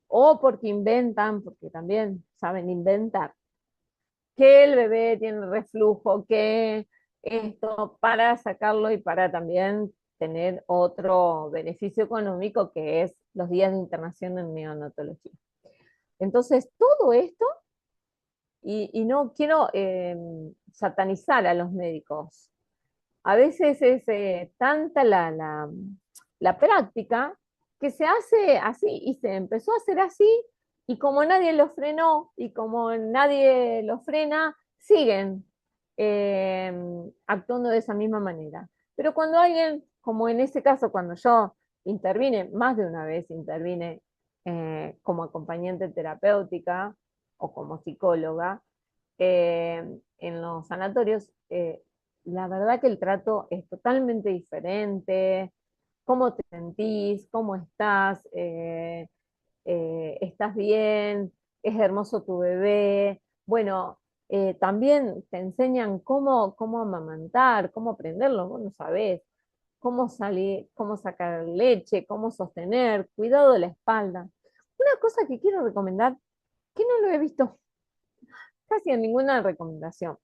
o porque inventan, porque también saben inventar, que el bebé tiene reflujo, que esto, para sacarlo y para también tener otro beneficio económico que es los días de internación en neonatología. Entonces, todo esto, y no quiero satanizar a los médicos, a veces es tanta la práctica que se hace así y se empezó a hacer así y como nadie lo frenó y como nadie lo frena, siguen eh, actuando de esa misma manera. Pero cuando alguien, como en ese caso, cuando yo intervine, más de una vez intervine como acompañante terapéutica o como psicóloga, en los sanatorios, la verdad que el trato es totalmente diferente. ¿Cómo te sentís? ¿Cómo estás? ¿Estás bien? ¿Es hermoso tu bebé? Bueno, también te enseñan cómo amamantar, cómo aprenderlo, vos no sabés, cómo salir, cómo sacar leche, cómo sostener, cuidado de la espalda. Una cosa que quiero recomendar, que no lo he visto casi en ninguna recomendación.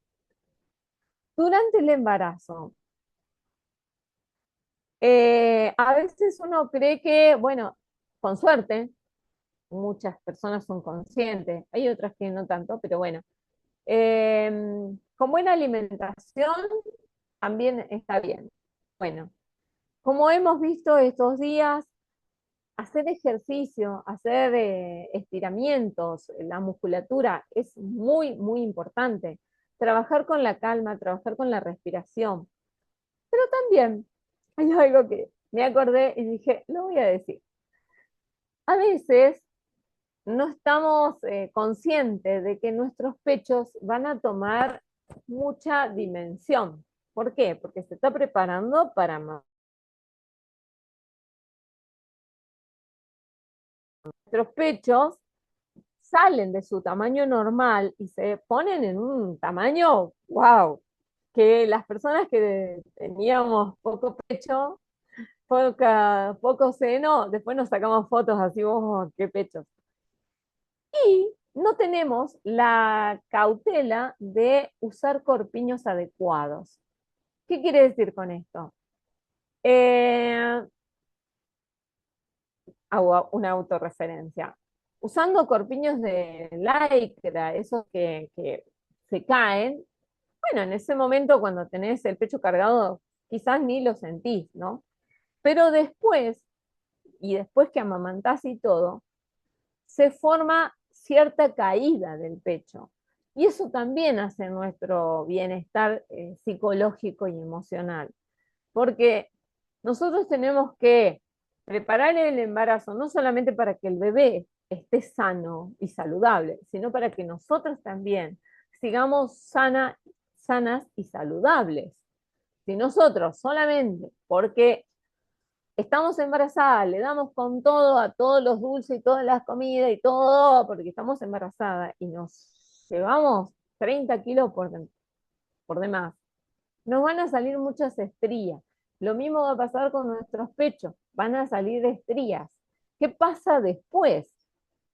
Durante el embarazo, a veces uno cree que, bueno, con suerte, muchas personas son conscientes, hay otras que no tanto, pero bueno, eh, con buena alimentación también está bien. Bueno, como hemos visto estos días, hacer ejercicio, hacer estiramientos, la musculatura es muy, muy importante. Trabajar con la calma, trabajar con la respiración. Pero también hay algo que me acordé y dije, lo voy a decir. A veces no estamos conscientes de que nuestros pechos van a tomar mucha dimensión. ¿Por qué? Porque se está preparando para nuestros pechos salen de su tamaño normal y se ponen en un tamaño, wow, que las personas que teníamos poco pecho, poco seno, después nos sacamos fotos así, oh, qué pechos. Y no tenemos la cautela de usar corpiños adecuados. ¿Qué quiere decir con esto? Eh, Hago una autorreferencia. Usando corpiños de lycra, esos que se caen, bueno, en ese momento cuando tenés el pecho cargado, quizás ni lo sentís, ¿no? Pero después, y después que amamantás y todo, se forma cierta caída del pecho. Y eso también hace nuestro bienestar psicológico y emocional, porque nosotros tenemos que preparar el embarazo no solamente para que el bebé esté sano y saludable, sino para que nosotros también sigamos sanas y saludables. Si nosotros solamente porque estamos embarazadas, le damos con todo a todos los dulces y todas las comidas y todo, porque estamos embarazadas y nos llevamos 30 kilos por demás, nos van a salir muchas estrías. Lo mismo va a pasar con nuestros pechos, van a salir estrías. ¿Qué pasa después?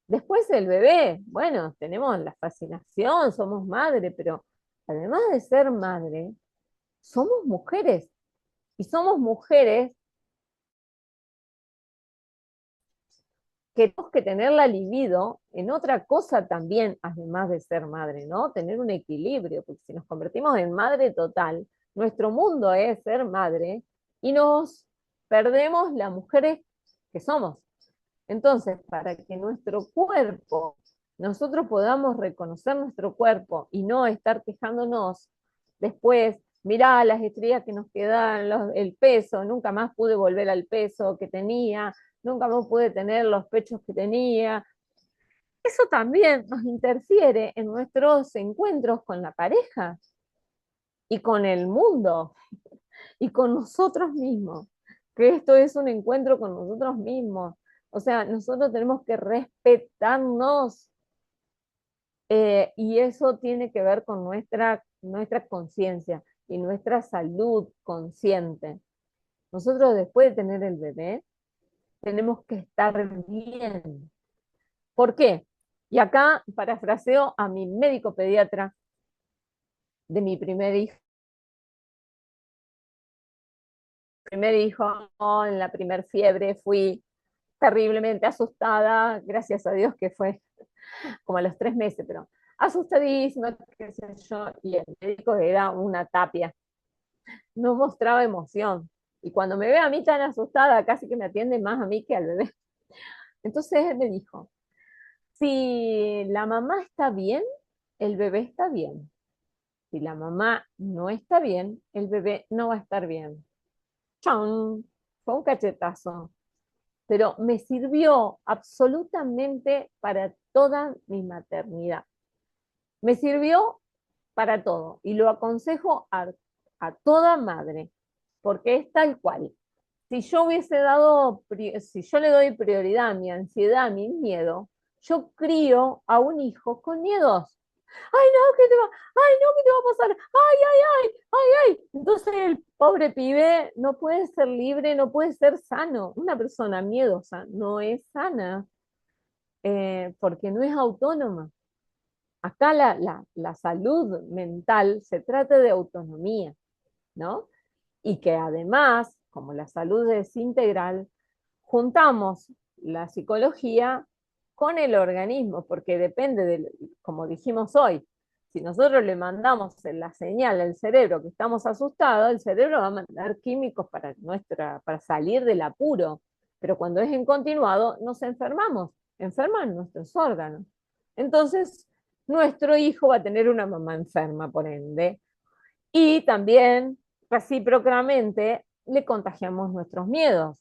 Después el bebé, bueno, tenemos la fascinación, somos madre, pero además de ser madre, somos mujeres. Y somos mujeres que tenemos que tener la libido en otra cosa también, además de ser madre, ¿no? Tener un equilibrio, porque si nos convertimos en madre total, nuestro mundo es ser madre y nos perdemos las mujeres que somos. Entonces, para que nuestro cuerpo, nosotros podamos reconocer nuestro cuerpo y no estar quejándonos después, mirá las estrías que nos quedan, el peso, nunca más pude volver al peso que tenía, nunca más pude tener los pechos que tenía. Eso también nos interfiere en nuestros encuentros con la pareja y con el mundo y con nosotros mismos, que esto es un encuentro con nosotros mismos. O sea, nosotros tenemos que respetarnos y eso tiene que ver con nuestra conciencia y nuestra salud consciente. Nosotros después de tener el bebé, tenemos que estar bien. ¿Por qué? Y acá parafraseo a mi médico pediatra de mi primer hijo, en la primer fiebre fui terriblemente asustada, gracias a Dios que fue como a los 3 meses, pero asustadísima, qué sé yo, y el médico era una tapia, no mostraba emoción. Y cuando me ve a mí tan asustada, casi que me atiende más a mí que al bebé. Entonces él me dijo, si la mamá está bien, el bebé está bien. Si la mamá no está bien, el bebé no va a estar bien. ¡Chon! Fue un cachetazo. Pero me sirvió absolutamente para toda mi maternidad. Me sirvió para todo y lo aconsejo a toda madre, porque es tal cual. Si yo hubiese dado, si yo le doy prioridad a mi ansiedad, a mi miedo, yo crío a un hijo con miedos. Ay, no, ¿qué te va? Ay, no, ¿qué te va a pasar? Ay, ay, ay, ay, ay. Entonces el pobre pibe no puede ser libre, no puede ser sano. Una persona miedosa no es sana porque no es autónoma. Acá la salud mental se trata de autonomía, ¿no? Y que además, como la salud es integral, juntamos la psicología con el organismo, porque depende de, como dijimos hoy, si nosotros le mandamos la señal al cerebro que estamos asustados, el cerebro va a mandar químicos para salir del apuro, pero cuando es en continuado nos enfermamos, enferman nuestros órganos. Entonces, nuestro hijo va a tener una mamá enferma, por ende, y también recíprocamente le contagiamos nuestros miedos.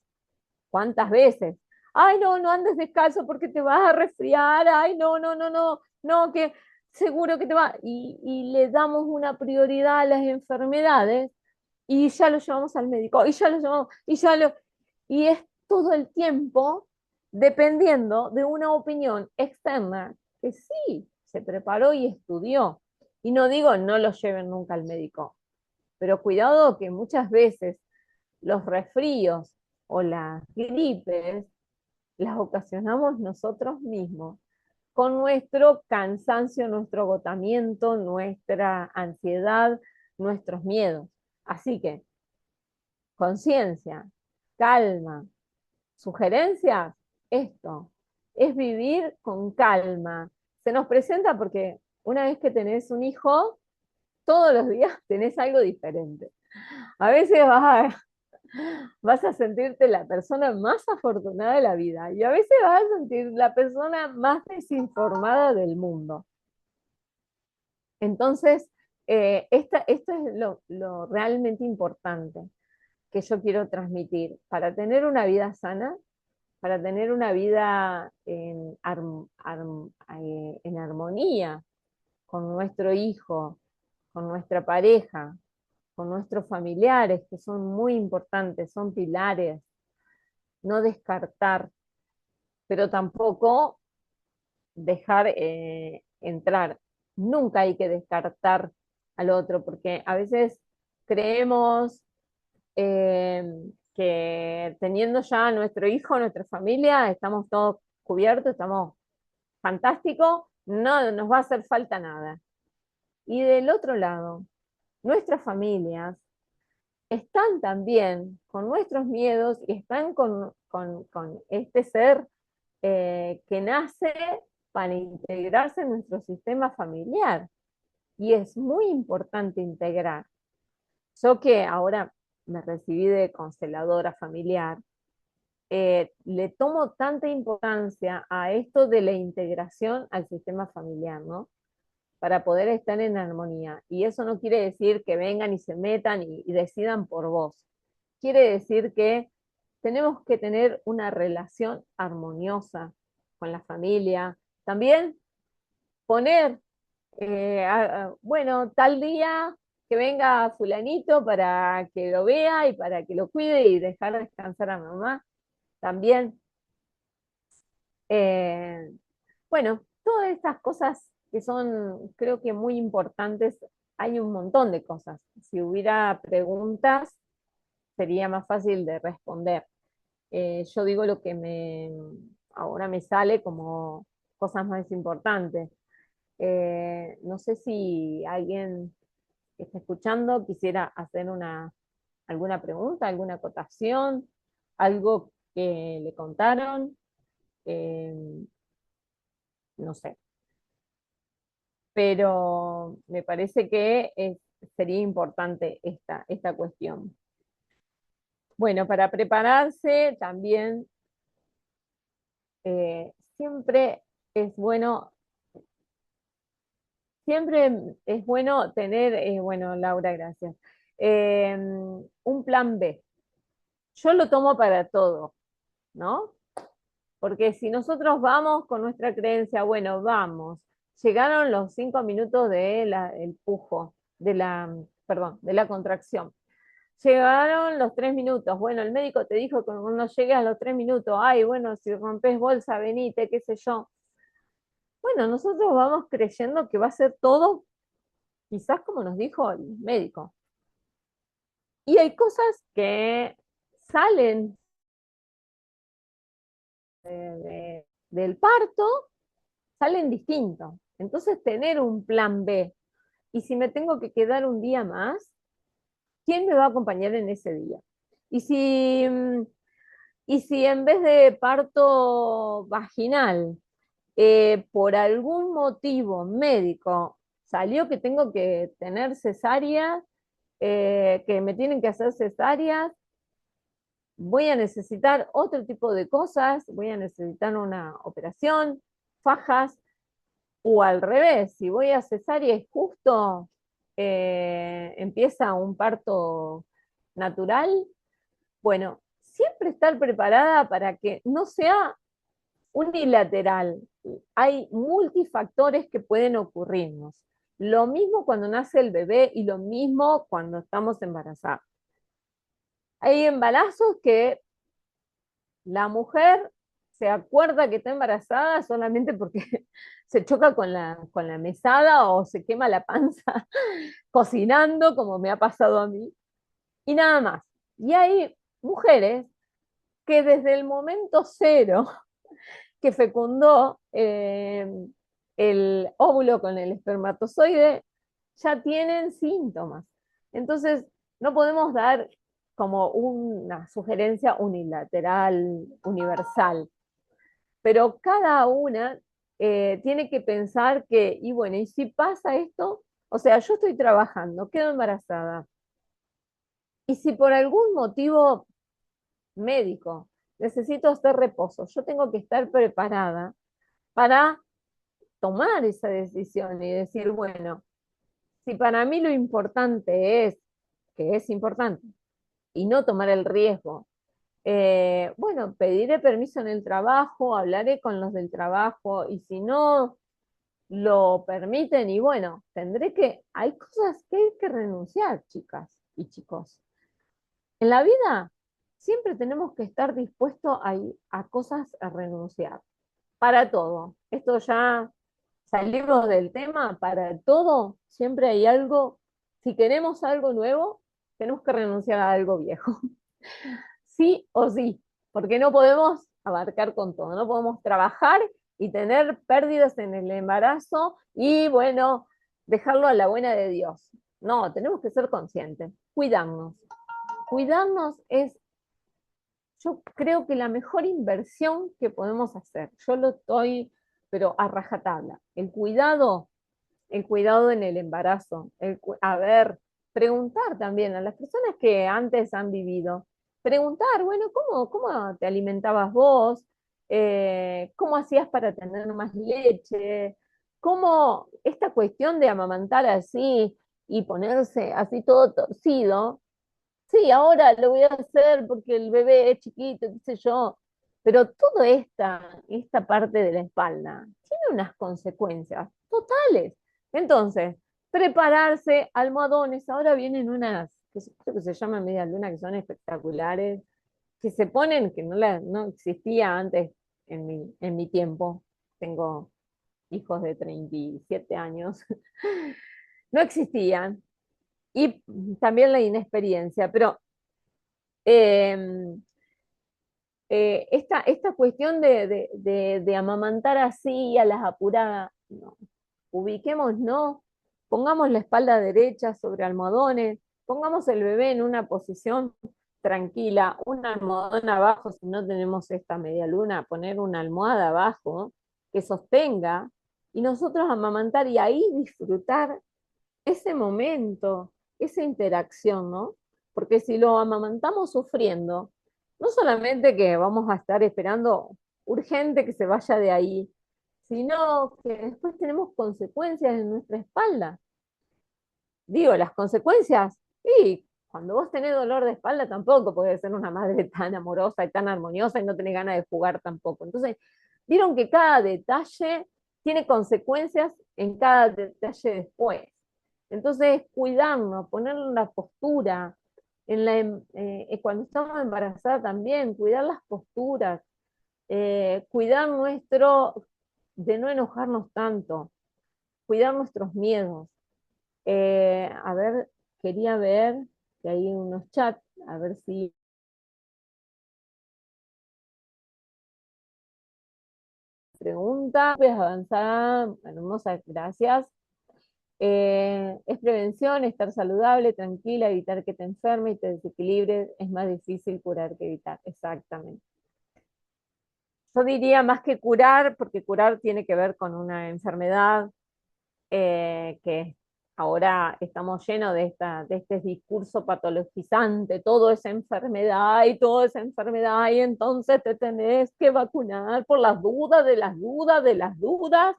¿Cuántas veces? Ay, no, no andes descalzo porque te vas a resfriar. Ay, no, no, no, no, no, que seguro que te va. Y le damos una prioridad a las enfermedades y ya lo llevamos al médico, y ya lo llevamos, y es todo el tiempo dependiendo de una opinión externa que sí se preparó y estudió. Y no digo no lo lleven nunca al médico, pero cuidado que muchas veces los resfríos o las gripes las ocasionamos nosotros mismos con nuestro cansancio, nuestro agotamiento, nuestra ansiedad, nuestros miedos. Así que conciencia, calma, sugerencias, esto es vivir con calma. Se nos presenta porque una vez que tenés un hijo, todos los días tenés algo diferente. A veces vas a sentirte la persona más afortunada de la vida y a veces vas a sentir la persona más desinformada del mundo. Entonces, esto es lo realmente importante que yo quiero transmitir. Para tener una vida sana, para tener una vida en armonía con nuestro hijo, con nuestra pareja, con nuestros familiares, que son muy importantes, son pilares, no descartar, pero tampoco dejar entrar. Nunca hay que descartar al otro, porque a veces creemos eh, que teniendo ya nuestro hijo, nuestra familia, estamos todos cubiertos, estamos fantásticos, no nos va a hacer falta nada. Y del otro lado, nuestras familias están también con nuestros miedos y están con este ser que nace para integrarse en nuestro sistema familiar. Y es muy importante integrar. Yo que ahora me recibí de consteladora familiar, le tomo tanta importancia a esto de la integración al sistema familiar, ¿no? Para poder estar en armonía. Y eso no quiere decir que vengan y se metan y decidan por vos. Quiere decir que tenemos que tener una relación armoniosa con la familia. También poner, bueno, tal día que venga fulanito para que lo vea y para que lo cuide y dejar descansar a mamá. También, eh, bueno, todas estas cosas que son, creo que muy importantes, hay un montón de cosas. Si hubiera preguntas, sería más fácil de responder. Yo digo lo que ahora me sale como cosas más importantes. No sé si alguien que está escuchando quisiera hacer alguna pregunta, alguna acotación, algo que le contaron, eh, no sé. Pero me parece que sería importante esta cuestión. Bueno, para prepararse también siempre es bueno, siempre es bueno tener, bueno, Laura, gracias, un plan B. Yo lo tomo para todo, ¿no? Porque si nosotros vamos con nuestra creencia, bueno, vamos, llegaron los 5 minutos del pujo, perdón, de la contracción. Llegaron los 3 minutos. Bueno, el médico te dijo que cuando llegues a los 3 minutos, ay, bueno, si rompes bolsa, venite, qué sé yo. Bueno, nosotros vamos creyendo que va a ser todo, quizás como nos dijo el médico. Y hay cosas que salen del parto, salen distintos. Entonces, tener un plan B. Y si me tengo que quedar un día más, ¿quién me va a acompañar en ese día? Y si, mm, y si en vez de parto vaginal, por algún motivo médico salió que tengo que tener cesárea, que me tienen que hacer cesáreas, voy a necesitar otro tipo de cosas, voy a necesitar una operación, fajas, o al revés, si voy a cesárea y justo empieza un parto natural, bueno, siempre estar preparada para que no sea unilateral. Hay multifactores que pueden ocurrirnos. Lo mismo cuando nace el bebé y lo mismo cuando estamos embarazados. Hay embarazos que la mujer se acuerda que está embarazada solamente porque se choca con la mesada o se quema la panza cocinando, como me ha pasado a mí, y nada más. Y hay mujeres que desde el momento cero que fecundó el óvulo con el espermatozoide, ya tienen síntomas. Entonces, no podemos dar como una sugerencia unilateral, universal, pero cada una tiene que pensar que, y bueno, ¿y si pasa esto? O sea, yo estoy trabajando, quedo embarazada, y si por algún motivo médico necesito hacer reposo, yo tengo que estar preparada para tomar esa decisión y decir, bueno, si para mí lo importante es que es importante y no tomar el riesgo, bueno, pediré permiso en el trabajo, hablaré con los del trabajo y si no lo permiten y bueno, hay cosas que hay que renunciar, chicas y chicos. En la vida siempre tenemos que estar dispuestos a cosas a renunciar, para todo. Esto ya salimos del tema, para todo siempre hay algo, si queremos algo nuevo, tenemos que renunciar a algo viejo, sí o sí, porque no podemos abarcar con todo, no podemos trabajar y tener pérdidas en el embarazo y bueno, dejarlo a la buena de Dios. No, tenemos que ser conscientes, cuidarnos. Cuidarnos es, yo creo que la mejor inversión que podemos hacer, yo lo estoy, pero a rajatabla, el cuidado en el embarazo, a ver, preguntar también a las personas que antes han vivido, preguntar, bueno, ¿cómo te alimentabas vos? ¿Cómo hacías para tener más leche? ¿Cómo esta cuestión de amamantar así y ponerse así todo torcido? Sí, ahora lo voy a hacer porque el bebé es chiquito, qué sé yo, pero toda esta parte de la espalda tiene unas consecuencias totales. Entonces, prepararse, almohadones, ahora vienen unas, creo que se llaman media luna, que son espectaculares, que se ponen, que no existía antes en mi tiempo. Tengo hijos de 37 años, no existían. Y también la inexperiencia, pero eh, esta cuestión de amamantar así a las apuradas, no. Ubiquemos, no, pongamos la espalda derecha sobre almohadones, pongamos el bebé en una posición tranquila, un almohadón abajo, si no tenemos esta media luna, poner una almohada abajo que sostenga, y nosotros amamantar y ahí disfrutar ese momento, esa interacción, ¿no? Porque si lo amamantamos sufriendo, no solamente que vamos a estar esperando urgente que se vaya de ahí, sino que después tenemos consecuencias en nuestra espalda. Digo, las consecuencias, y cuando vos tenés dolor de espalda tampoco podés ser una madre tan amorosa y tan armoniosa y no tenés ganas de jugar tampoco. Entonces, vieron que cada detalle tiene consecuencias en cada detalle después. Entonces, cuidarnos, poner la postura, cuando estamos embarazadas también, cuidar las posturas, cuidar de no enojarnos tanto, cuidar nuestros miedos. A ver, quería ver que hay unos chats, a ver si pregunta, puedes avanzar, bueno, hermosa, gracias. Es prevención, estar saludable, tranquila, evitar que te enfermes y te desequilibres, es más difícil curar que evitar, exactamente. Yo diría más que curar, porque curar tiene que ver con una enfermedad, que ahora estamos llenos de este discurso patologizante, todo es enfermedad y todo es enfermedad y entonces te tenés que vacunar por las dudas de las dudas de las dudas.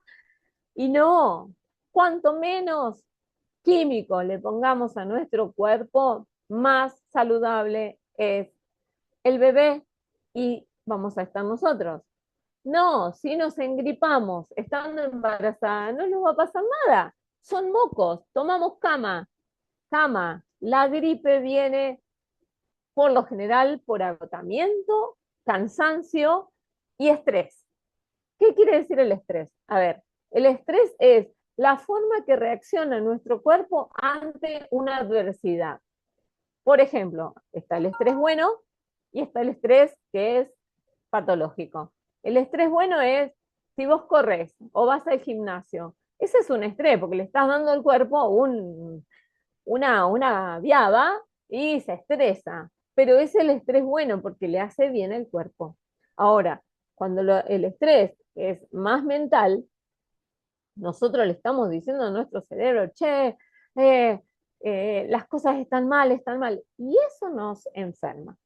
Y no, cuanto menos químico le pongamos a nuestro cuerpo, más saludable es el bebé y vamos a estar nosotros. No, si nos engripamos estando embarazada, no nos va a pasar nada. Son mocos, tomamos cama. La gripe viene por lo general por agotamiento, cansancio y estrés. ¿Qué quiere decir el estrés? A ver, el estrés es la forma que reacciona nuestro cuerpo ante una adversidad. Por ejemplo, está el estrés bueno y está el estrés que es patológico. El estrés bueno es si vos corres o vas al gimnasio. Ese es un estrés porque le estás dando al cuerpo una viaba y se estresa. Pero es el estrés bueno porque le hace bien al cuerpo. Ahora, cuando el estrés es más mental, nosotros le estamos diciendo a nuestro cerebro, che, las cosas están mal, están mal. Y eso nos enferma.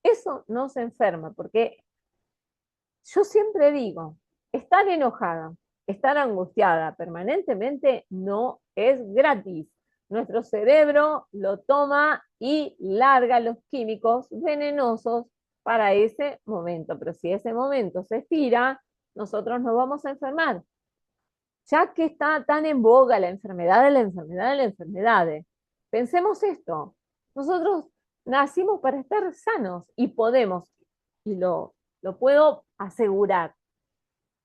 Eso nos enferma porque yo siempre digo, estar enojada, estar angustiada permanentemente no es gratis. Nuestro cerebro lo toma y larga los químicos venenosos para ese momento. Pero si ese momento se estira, nosotros nos vamos a enfermar. Ya que está tan en boga la enfermedad de la enfermedad de la enfermedad, pensemos esto. Nosotros nacimos para estar sanos y podemos, y lo puedo asegurar,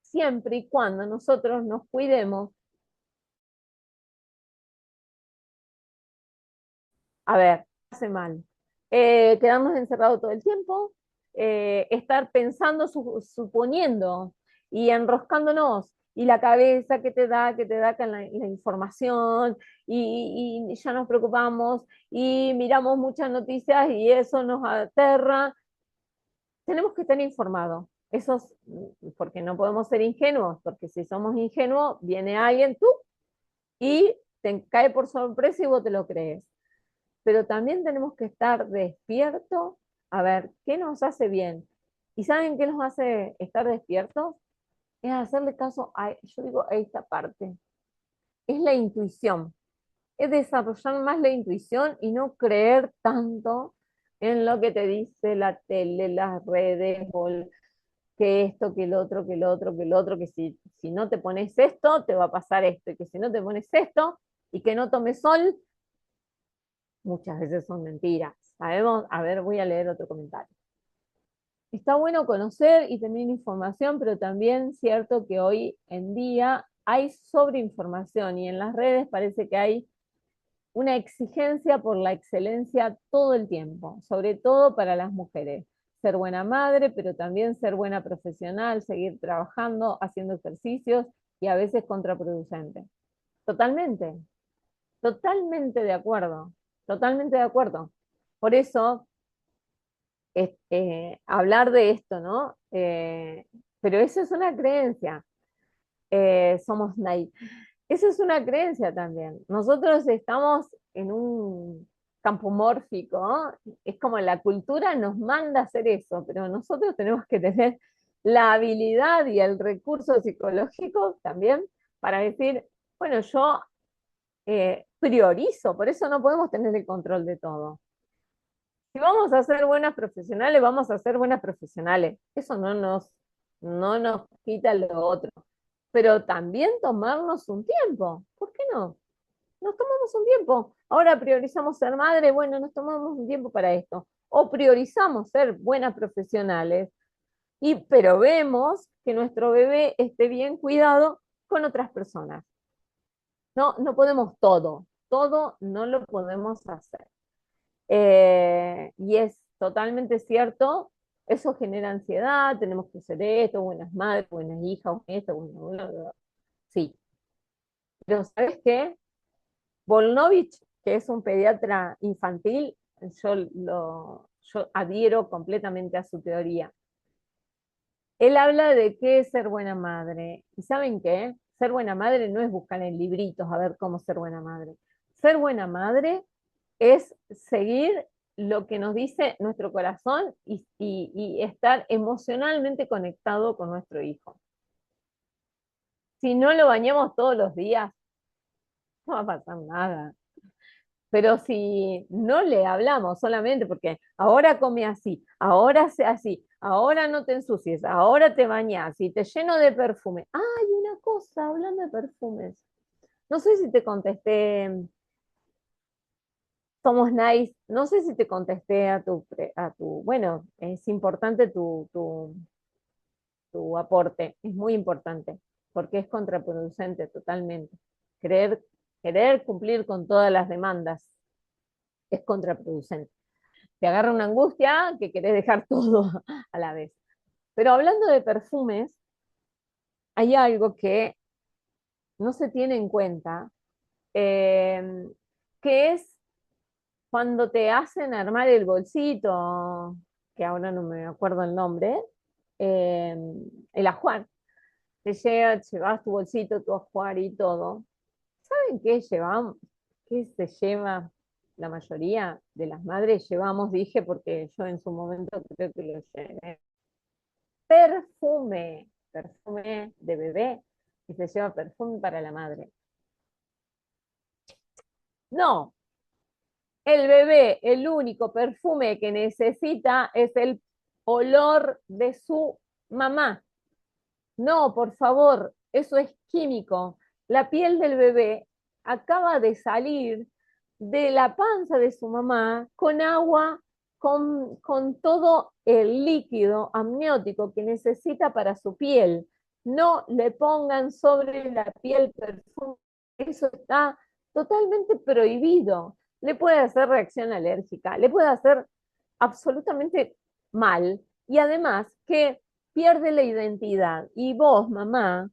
siempre y cuando nosotros nos cuidemos. A ver, hace mal. Quedarnos encerrados todo el tiempo, estar pensando, suponiendo y enroscándonos, y la cabeza que te da con la información, y ya nos preocupamos y miramos muchas noticias y eso nos aterra. tenemos que estar informados. Eso es, porque no podemos ser ingenuos, porque si somos ingenuos, viene alguien tú y te cae por sorpresa y vos te lo crees. Pero también tenemos que estar despiertos a ver qué nos hace bien. ¿Y saben qué nos hace estar despiertos? Es hacerle caso a, yo digo, a esta parte. Es la intuición. Es desarrollar más la intuición y no creer tanto en lo que te dice la tele, las redes, o que esto, que el otro, que el otro, que el otro, que si no te pones esto, te va a pasar esto, y que si no te pones esto, y que no tomes sol, muchas veces son mentiras. Sabemos, a ver, voy a leer otro comentario. Está bueno conocer y tener información, pero también cierto que hoy en día hay sobreinformación y en las redes parece que hay una exigencia por la excelencia todo el tiempo, sobre todo para las mujeres. Ser buena madre, pero también ser buena profesional, seguir trabajando, haciendo ejercicios y a veces contraproducente. Totalmente, totalmente de acuerdo, totalmente de acuerdo. Por eso, hablar de esto, ¿no? Pero eso es una creencia. Somos naive. Eso es una creencia también. Nosotros estamos en un campo mórfico, ¿no? Es como la cultura nos manda a hacer eso, pero nosotros tenemos que tener la habilidad y el recurso psicológico también para decir, bueno, yo priorizo, por eso no podemos tener el control de todo. Si vamos a ser buenas profesionales, vamos a ser buenas profesionales. Eso no nos quita lo otro. Pero también tomarnos un tiempo. ¿Por qué no? Nos tomamos un tiempo. Ahora priorizamos ser madre, bueno, nos tomamos un tiempo para esto. O priorizamos ser buenas profesionales, pero vemos que nuestro bebé esté bien cuidado con otras personas. No, no podemos todo, todo no lo podemos hacer. Y es totalmente cierto, eso genera ansiedad, tenemos que hacer esto, buenas madres, buenas hijas, esto, bueno, sí. Pero ¿sabes qué? Volnovich, que es un pediatra infantil, yo adhiero completamente a su teoría. Él habla de qué es ser buena madre. ¿Y saben qué? Ser buena madre no es buscar en libritos a ver cómo ser buena madre. Ser buena madre es seguir lo que nos dice nuestro corazón y estar emocionalmente conectado con nuestro hijo. Si no lo bañamos todos los días, no va a pasar nada. Pero si no le hablamos solamente porque ahora come así, ahora hace así, ahora no te ensucies, ahora te bañas y te lleno de perfume. Hay una cosa, hablando de perfumes. No sé si te contesté, somos nice, no sé si te contesté bueno, es importante tu aporte, es muy importante, porque es contraproducente totalmente. Querer, querer cumplir con todas las demandas es contraproducente. Te agarra una angustia que querés dejar todo a la vez. Pero hablando de perfumes, hay algo que no se tiene en cuenta, eh, que es cuando te hacen armar el bolsito, que ahora no me acuerdo el nombre, eh, el ajuar. Llevas tu bolsito, tu ajuar y todo. ¿Saben qué llevamos? ¿Qué se lleva la mayoría de las madres? Llevamos, dije, porque yo en su momento creo que lo llevé. Perfume, perfume de bebé, y se lleva perfume para la madre. No, el bebé, el único perfume que necesita es el olor de su mamá. No, por favor, eso es químico. La piel del bebé acaba de salir de la panza de su mamá con agua, con todo el líquido amniótico que necesita para su piel. No le pongan sobre la piel perfume, eso está totalmente prohibido. Le puede hacer reacción alérgica, le puede hacer absolutamente mal. Y además que pierde la identidad. Y vos, mamá,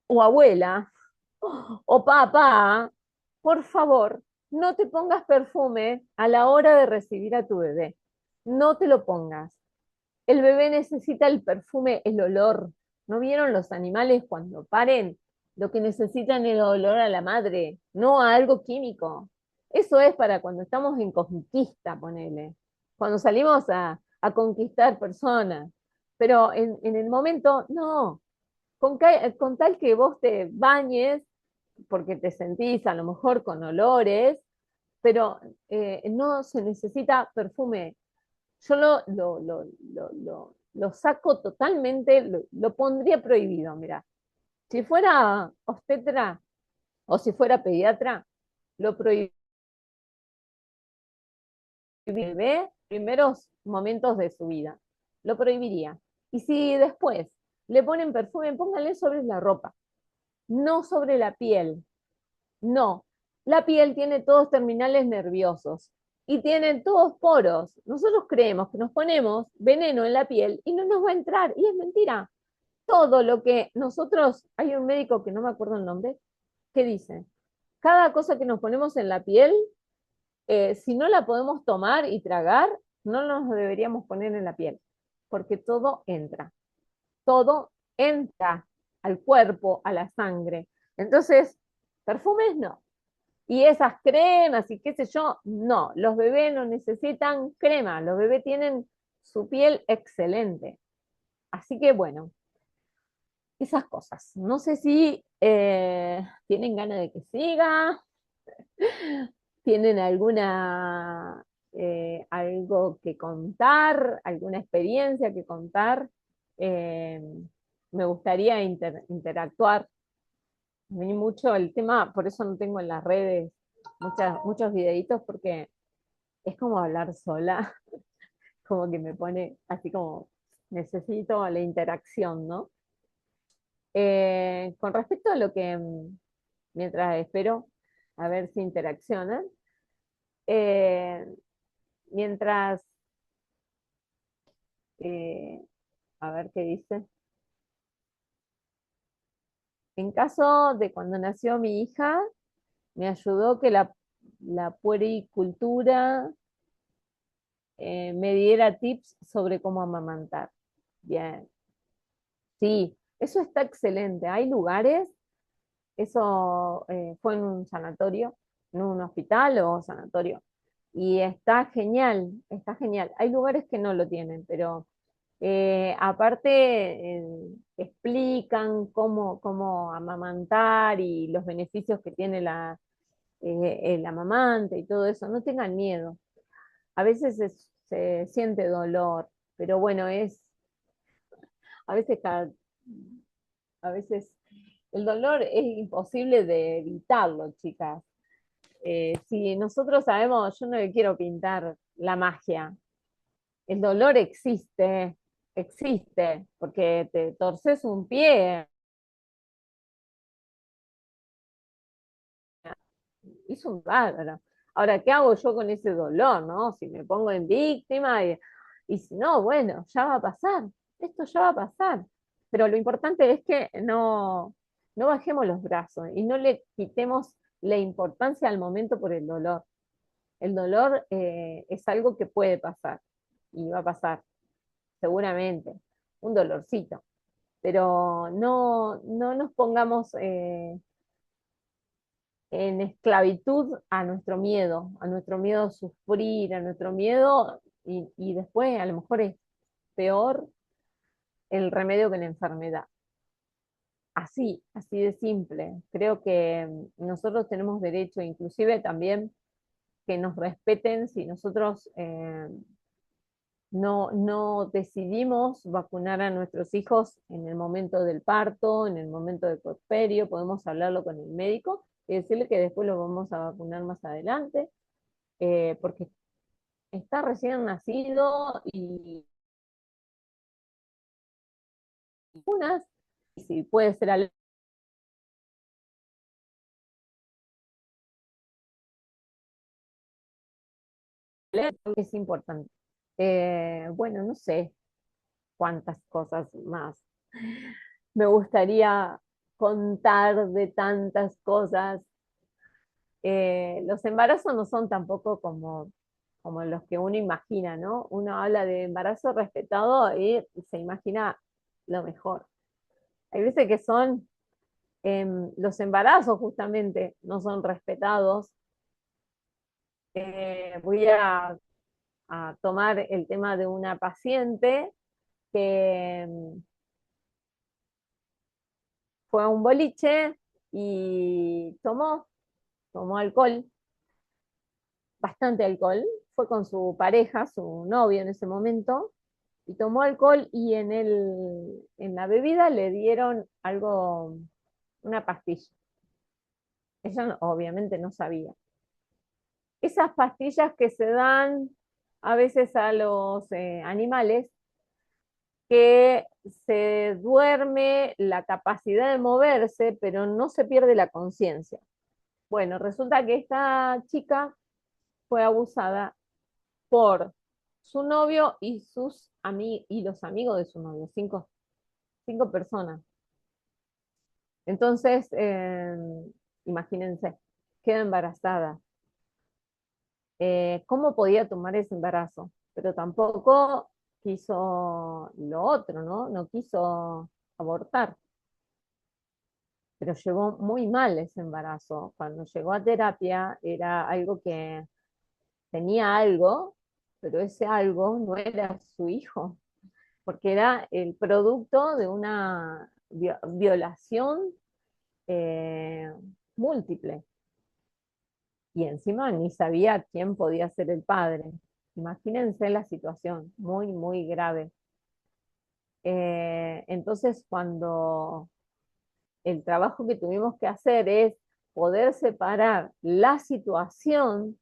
o abuela, o papá, por favor, no te pongas perfume a la hora de recibir a tu bebé. No te lo pongas. El bebé necesita el perfume, el olor. ¿No vieron los animales cuando paren? Lo que necesitan es el olor a la madre, no a algo químico. Eso es para cuando estamos en conquista, ponele. Cuando salimos a conquistar personas. Pero en el momento, no. Con tal que vos te bañes, porque te sentís a lo mejor con olores, pero no se necesita perfume. Yo lo saco totalmente, lo pondría prohibido, mira. Si fuera obstetra o si fuera pediatra, lo prohibiría primeros momentos de su vida. Lo prohibiría. Y si después le ponen perfume, pónganle sobre la ropa, no sobre la piel. No, la piel tiene todos terminales nerviosos y tiene todos poros. Nosotros creemos que nos ponemos veneno en la piel y no nos va a entrar, y es mentira. Todo lo que nosotros, hay un médico que no me acuerdo el nombre, que dice, cada cosa que nos ponemos en la piel, si no la podemos tomar y tragar, no nos deberíamos poner en la piel, porque todo entra al cuerpo, a la sangre. Entonces, perfumes no. Y esas cremas y qué sé yo, no, los bebés no necesitan crema, los bebés tienen su piel excelente. Así que bueno, esas cosas. No sé si tienen ganas de que siga, tienen alguna algo que contar, alguna experiencia que contar. Eh, Me gustaría interactuar. A mí mucho el tema, por eso no tengo en las redes muchos videitos, porque es como hablar sola, como que me pone así como necesito la interacción, ¿no? Con respecto a lo que, mientras espero a ver si interaccionan, eh, mientras, eh, a ver qué dice. En caso de cuando nació mi hija, me ayudó que la puericultura me diera tips sobre cómo amamantar. Bien, sí, eso está excelente. Hay lugares, eso fue en un sanatorio, en un hospital o sanatorio, y está genial, está genial. Hay lugares que no lo tienen, pero aparte explican cómo amamantar y los beneficios que tiene el amamante y todo eso. No tengan miedo. A veces se siente dolor, pero bueno, a veces, a veces el dolor es imposible de evitarlo, chicas. Si nosotros sabemos, yo no le quiero pintar la magia, el dolor existe, existe, porque te torces un pie, es un bárbaro. Ahora, ¿qué hago yo con ese dolor, no? Si me pongo en víctima y si no, bueno, ya va a pasar, esto ya va a pasar. Pero lo importante es que no bajemos los brazos y no le quitemos la importancia al momento por el dolor. El dolor es algo que puede pasar y va a pasar, seguramente, un dolorcito. Pero no nos pongamos en esclavitud a nuestro miedo a sufrir, a nuestro miedo, y después a lo mejor es peor el remedio que la enfermedad. Así de simple. Creo que nosotros tenemos derecho, inclusive también, que nos respeten si nosotros no decidimos vacunar a nuestros hijos en el momento del parto, en el momento del puerperio, podemos hablarlo con el médico y decirle que después lo vamos a vacunar más adelante, porque está recién nacido y unas, si puede ser alérgico, es importante. Bueno, no sé cuántas cosas más. Me gustaría contar de tantas cosas. Los embarazos no son tampoco como como los que uno imagina, ¿no? Uno habla de embarazo respetado y se imagina lo mejor. Hay veces que son los embarazos justamente no son respetados. Voy a tomar el tema de una paciente que fue a un boliche y tomó alcohol, bastante alcohol, fue con su pareja, su novio en ese momento, y tomó alcohol y en la bebida le dieron algo, una pastilla. Ella obviamente no sabía. Esas pastillas que se dan a veces a los animales, que se duerme la capacidad de moverse, pero no se pierde la conciencia. Bueno, resulta que esta chica fue abusada por su novio y y los amigos de su novio, cinco personas. Entonces, imagínense, queda embarazada. ¿Cómo podía tomar ese embarazo? Pero tampoco quiso lo otro, ¿no? No quiso abortar, pero llegó muy mal ese embarazo. Cuando llegó a terapia era algo que tenía algo, pero ese algo no era su hijo, porque era el producto de una violación eh, múltiple. Y encima ni sabía quién podía ser el padre. Imagínense la situación, muy, muy grave. Entonces, cuando el trabajo que tuvimos que hacer es poder separar la situación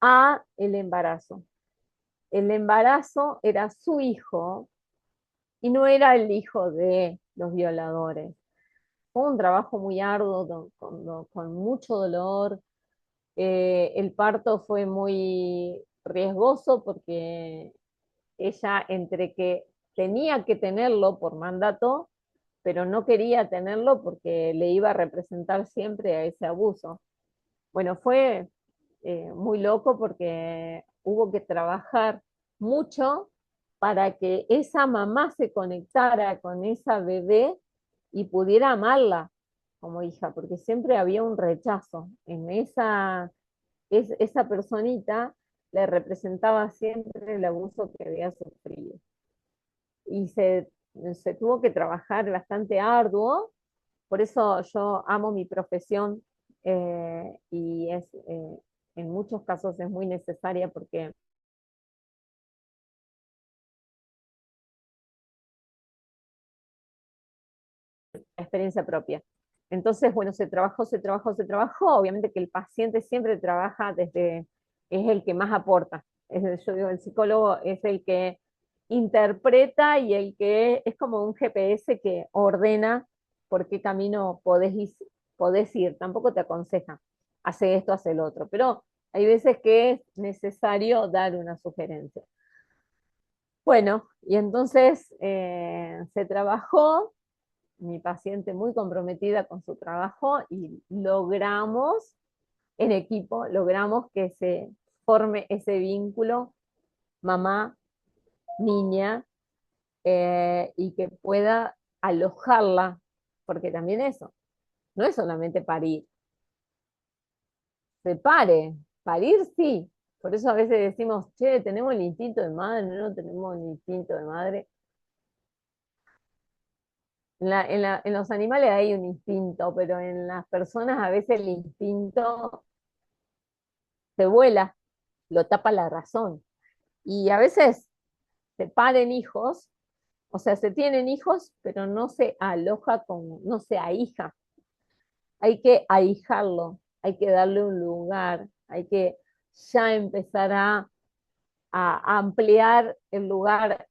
a el embarazo. El embarazo era su hijo y no era el hijo de los violadores. Fue un trabajo muy arduo, con mucho dolor. El parto fue muy riesgoso porque ella entre que tenía que tenerlo por mandato, pero no quería tenerlo porque le iba a representar siempre a ese abuso. Bueno, fue muy loco porque hubo que trabajar mucho para que esa mamá se conectara con esa bebé y pudiera amarla como hija, porque siempre había un rechazo. Esa personita le representaba siempre el abuso que había sufrido. Y se tuvo que trabajar bastante arduo, por eso yo amo mi profesión y en muchos casos es muy necesaria porque es experiencia propia. Entonces, bueno, se trabajó. Obviamente que el paciente siempre trabaja es el que más aporta. Yo digo, el psicólogo es el que interpreta y el que es como un GPS que ordena por qué camino podés ir. Tampoco te aconseja, hace esto, hace el otro. Pero hay veces que es necesario dar una sugerencia. Bueno, y entonces se trabajó, mi paciente muy comprometida con su trabajo y logramos en equipo, logramos que se forme ese vínculo mamá, niña, y que pueda alojarla, porque también eso, no es solamente parir, se pare, parir sí, por eso a veces decimos, che, tenemos el instinto de madre, no tenemos el instinto de madre. En los animales hay un instinto, pero en las personas a veces el instinto se vuela, lo tapa la razón. Y a veces se paren hijos, o sea, se tienen hijos, pero no se aloja no se ahija. Hay que ahijarlo, hay que darle un lugar, hay que ya empezar a ampliar el lugar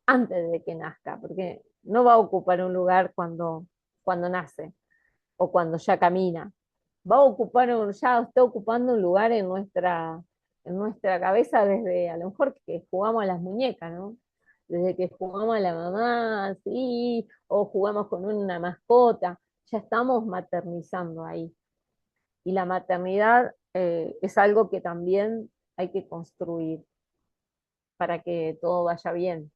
antes de que nazca, porque no va a ocupar un lugar cuando nace o cuando ya camina. Ya está ocupando un lugar en nuestra cabeza desde a lo mejor que jugamos a las muñecas, ¿no? Desde que jugamos a la mamá, sí, o jugamos con una mascota, ya estamos maternizando ahí. Y la maternidad es algo que también hay que construir para que todo vaya bien,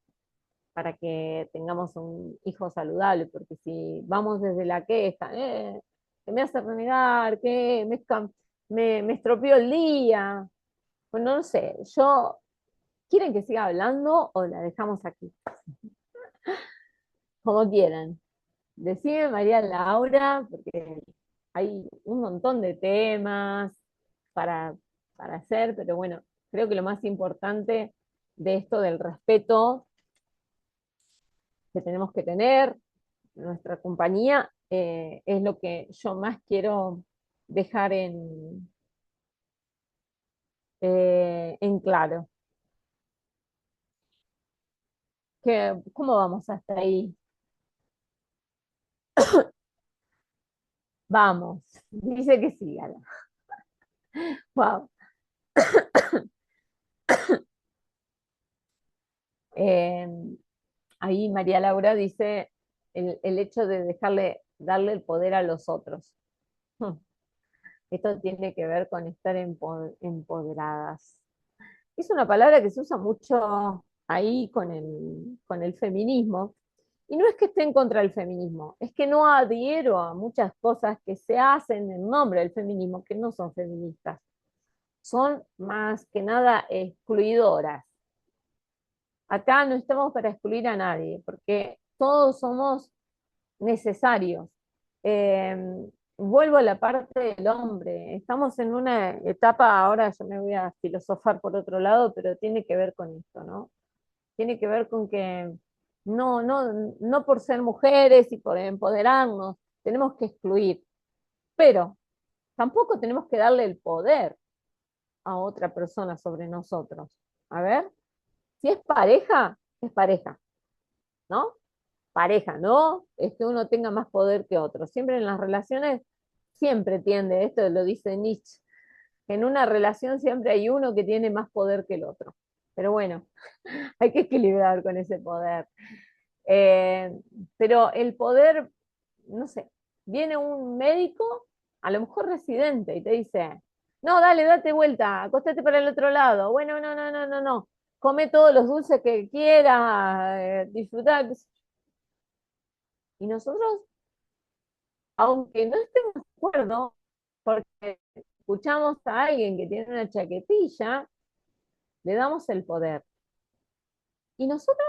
para que tengamos un hijo saludable, porque si vamos desde la queja, que me hace renegar, que me estropeó el día, pues no lo sé, ¿quieren que siga hablando o la dejamos aquí? Como quieran. Decime, María Laura, porque hay un montón de temas para, para hacer, pero bueno, creo que lo más importante de esto del respeto que tenemos que tener, nuestra compañía, es lo que yo más quiero dejar en claro. ¿Cómo vamos hasta ahí? Vamos, dice que sí, Ala. Wow. Eh, Ahí María Laura dice el hecho de darle el poder a los otros. Esto tiene que ver con estar empoderadas. Es una palabra que se usa mucho ahí con el feminismo. Y no es que esté en contra del feminismo, es que no adhiero a muchas cosas que se hacen en nombre del feminismo, que no son feministas. Son más que nada excluidoras. Acá no estamos para excluir a nadie, porque todos somos necesarios. Eh, Vuelvo a la parte del hombre. Estamos en una etapa, ahora yo me voy a filosofar por otro lado, pero tiene que ver con esto, ¿no? Tiene que ver con que no por ser mujeres y por empoderarnos, tenemos que excluir, pero tampoco tenemos que darle el poder a otra persona sobre nosotros. A ver, si es pareja, ¿no? Pareja, ¿no? Es que uno tenga más poder que otro. Siempre en las relaciones, siempre tiende, esto lo dice Nietzsche, que en una relación siempre hay uno que tiene más poder que el otro. Pero bueno, hay que equilibrar con ese poder. Eh, pero el poder, no sé, viene un médico, a lo mejor residente, y te dice, no, dale, date vuelta, acostate para el otro lado. Bueno, no. Come todos los dulces que quieras, disfrutar. Y nosotros, aunque no estemos de acuerdo, porque escuchamos a alguien que tiene una chaquetilla, le damos el poder. ¿Y nosotros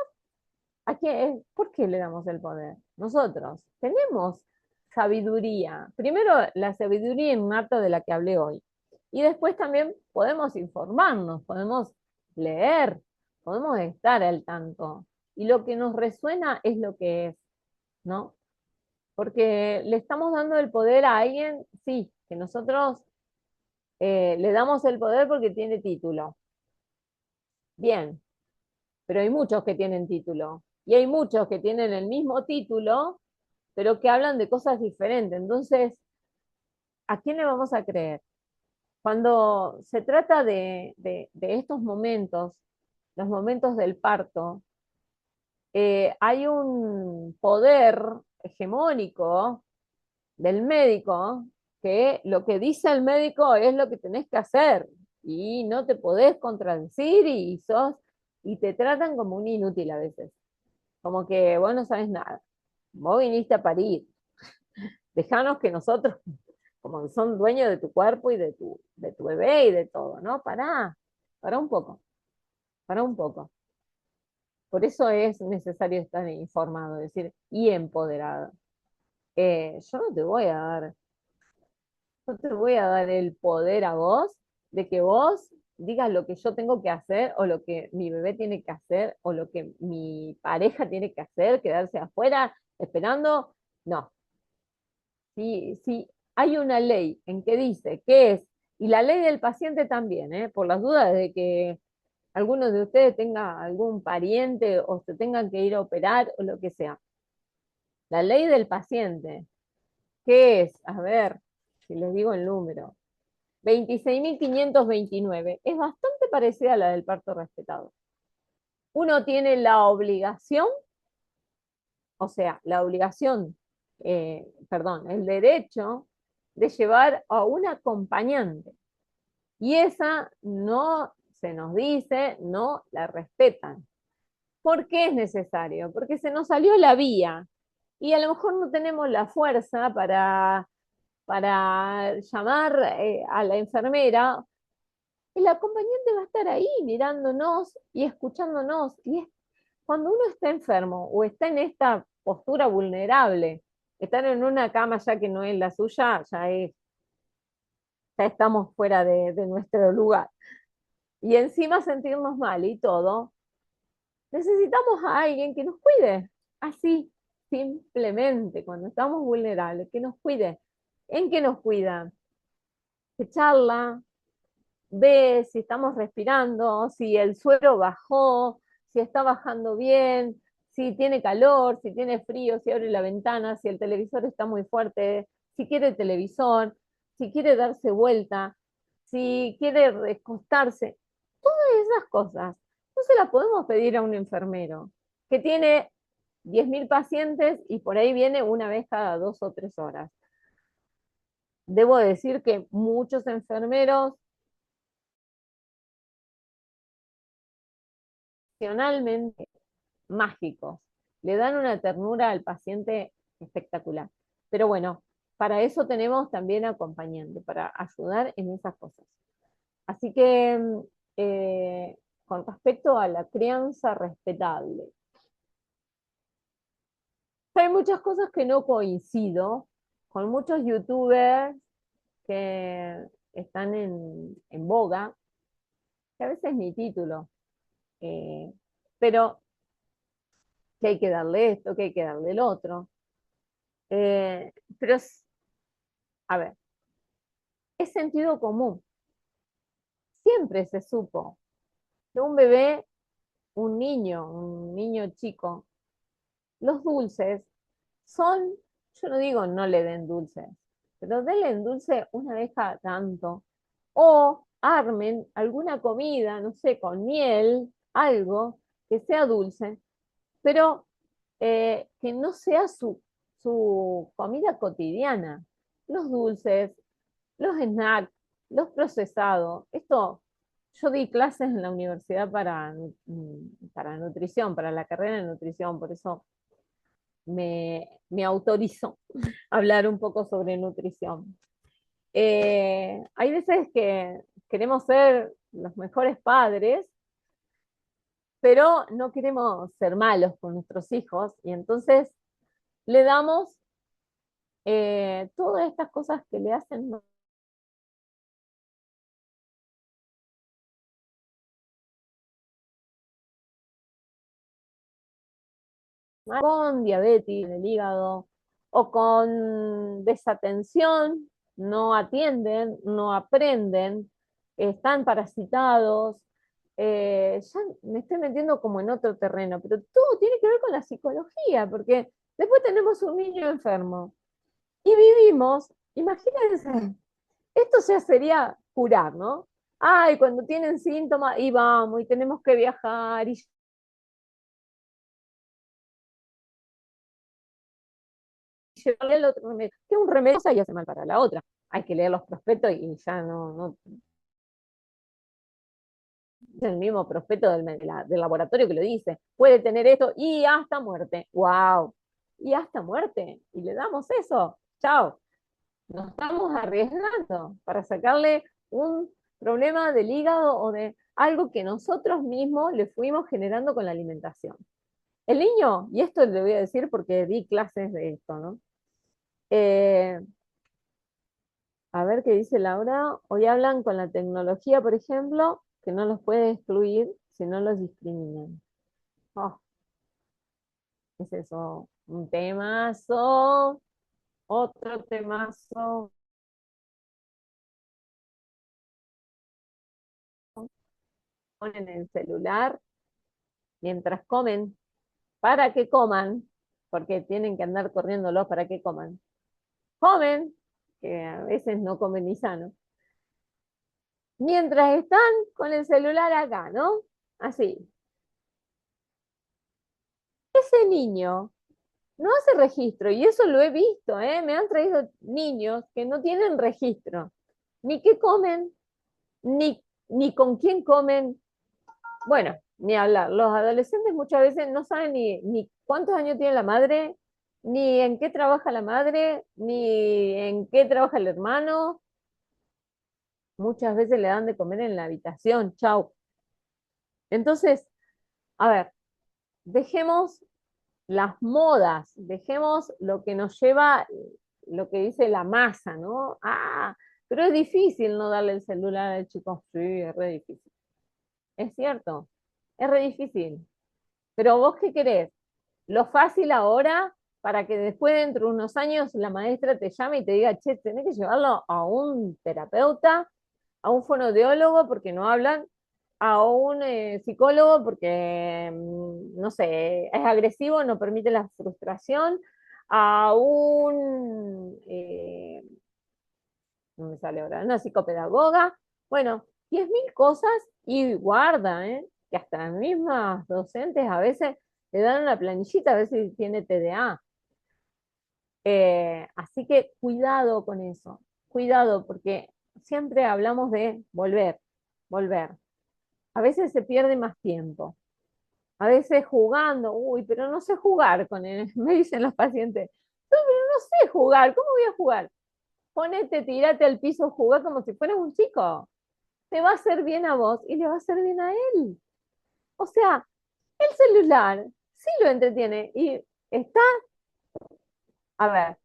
por qué le damos el poder? Nosotros tenemos sabiduría. Primero, la sabiduría innata de la que hablé hoy. Y después también podemos informarnos, podemos leer, podemos estar al tanto. Y lo que nos resuena es lo que es, ¿no? Porque le estamos dando el poder a alguien, sí, que nosotros le damos el poder porque tiene título. Bien, pero hay muchos que tienen título. Y hay muchos que tienen el mismo título, pero que hablan de cosas diferentes. Entonces, ¿a quién le vamos a creer? Cuando se trata de estos momentos, los momentos del parto, hay un poder hegemónico del médico que lo que dice el médico es lo que tenés que hacer y no te podés contradecir y te tratan como un inútil a veces, como que vos no sabes nada, vos viniste a parir, dejanos que nosotros, como que son dueños de tu cuerpo y de tu bebé y de todo, ¿no? Pará un poco, pará un poco. Por eso es necesario estar informado, es decir, y empoderado. Yo no te voy a dar el poder a vos de que vos digas lo que yo tengo que hacer o lo que mi bebé tiene que hacer o lo que mi pareja tiene que hacer, quedarse afuera esperando. No, si hay una ley en que dice que es, y la ley del paciente también, por las dudas de que algunos de ustedes tenga algún pariente o se tengan que ir a operar o lo que sea. La ley del paciente, ¿qué es? A ver, si les digo el número. 26.529. Es bastante parecida a la del parto respetado. Uno tiene la obligación, o sea, el derecho de llevar a un acompañante. Y esa no se nos dice, no la respetan. ¿Por qué es necesario? Porque se nos salió la vía y a lo mejor no tenemos la fuerza para llamar a la enfermera. El acompañante va a estar ahí mirándonos y escuchándonos. Y es, cuando uno está enfermo o está en esta postura vulnerable, estar en una cama ya que no es la suya, ya estamos fuera de nuestro lugar. Y encima sentirnos mal y todo, necesitamos a alguien que nos cuide. Así, simplemente, cuando estamos vulnerables, que nos cuide. ¿En qué nos cuida? Que charla, ve si estamos respirando, si el suero bajó, si está bajando bien, si tiene calor, si tiene frío, si abre la ventana, si el televisor está muy fuerte, si quiere el televisor, si quiere darse vuelta, si quiere recostarse. Todas esas cosas no se las podemos pedir a un enfermero que tiene 10.000 pacientes y por ahí viene una vez cada 2 o 3 horas. Debo decir que muchos enfermeros emocionalmente mágicos, le dan una ternura al paciente espectacular. Pero bueno, para eso tenemos también acompañante, para ayudar en esas cosas. Así que con respecto a la crianza respetable, hay muchas cosas que no coincido con muchos youtubers que están en boga, que a veces ni título, eh, pero que hay que darle esto, que hay que darle el otro. Pero, a ver, es sentido común. Siempre se supo que un bebé, un niño chico, los dulces son, yo no digo no le den dulces, pero denle dulce una vez cada tanto. O armen alguna comida, no sé, con miel, algo que sea dulce, pero que no sea su comida cotidiana. Los dulces, los snacks, los procesados. Esto, yo di clases en la universidad para nutrición, para la carrera de nutrición, por eso me autorizo a hablar un poco sobre nutrición. Hay veces que queremos ser los mejores padres, pero no queremos ser malos con nuestros hijos y entonces le damos todas estas cosas que le hacen con diabetes del hígado o con desatención, no atienden, no aprenden, están parasitados. Ya me estoy metiendo como en otro terreno, pero todo tiene que ver con la psicología, porque después tenemos un niño enfermo y vivimos, imagínense, esto ya sería curar, ¿no? Ay, cuando tienen síntomas y vamos y tenemos que viajar y llevarle el otro remedio. Que un remedio y hace mal para la otra. Hay que leer los prospectos y ya no es el mismo prospecto del laboratorio que lo dice. Puede tener esto y hasta muerte. ¡Wow! Y hasta muerte. Y le damos eso. ¡Chao! Nos estamos arriesgando para sacarle un problema del hígado o de algo que nosotros mismos le fuimos generando con la alimentación. El niño, y esto le voy a decir porque di clases de esto, ¿no? Eh, A ver qué dice Laura. Hoy hablan con la tecnología, por ejemplo, que no los puede excluir si no los discriminan. Oh, ¿qué es eso? Un temazo, otro temazo. Ponen el celular mientras comen, para que coman, porque tienen que andar corriéndolos para que coman. Comen, que a veces no comen ni sano. Mientras están con el celular acá, ¿no? Así. Ese niño no hace registro, y eso lo he visto, ¿eh? Me han traído niños que no tienen registro, ni qué comen, ni ni con quién comen. Bueno, ni hablar. Los adolescentes muchas veces no saben ni cuántos años tiene la madre, ni en qué trabaja la madre, ni en qué trabaja el hermano. Muchas veces le dan de comer en la habitación, chau. Entonces, a ver, dejemos las modas, dejemos lo que nos lleva, lo que dice la masa, ¿no? Ah, pero es difícil no darle el celular al chico. Sí, es re difícil. Es cierto, es re difícil. Pero vos qué querés, lo fácil ahora para que después dentro de unos años la maestra te llame y te diga, che, tenés que llevarlo a un terapeuta, a un fonoaudiólogo porque no hablan, a un psicólogo porque, no sé, es agresivo, no permite la frustración, a un, no me sale ahora, una psicopedagoga, bueno, 10.000 cosas y guarda, que hasta las mismas docentes a veces le dan una planillita a ver si tiene TDA. Así que cuidado con eso, cuidado, porque siempre hablamos de volver, volver. A veces se pierde más tiempo, a veces jugando, uy, pero no sé jugar con él, me dicen los pacientes, no, pero no sé jugar, ¿cómo voy a jugar? Ponete, tirate al piso, jugá como si fueras un chico. Te va a hacer bien a vos y le va a hacer bien a él. O sea, el celular sí lo entretiene y está, a ver,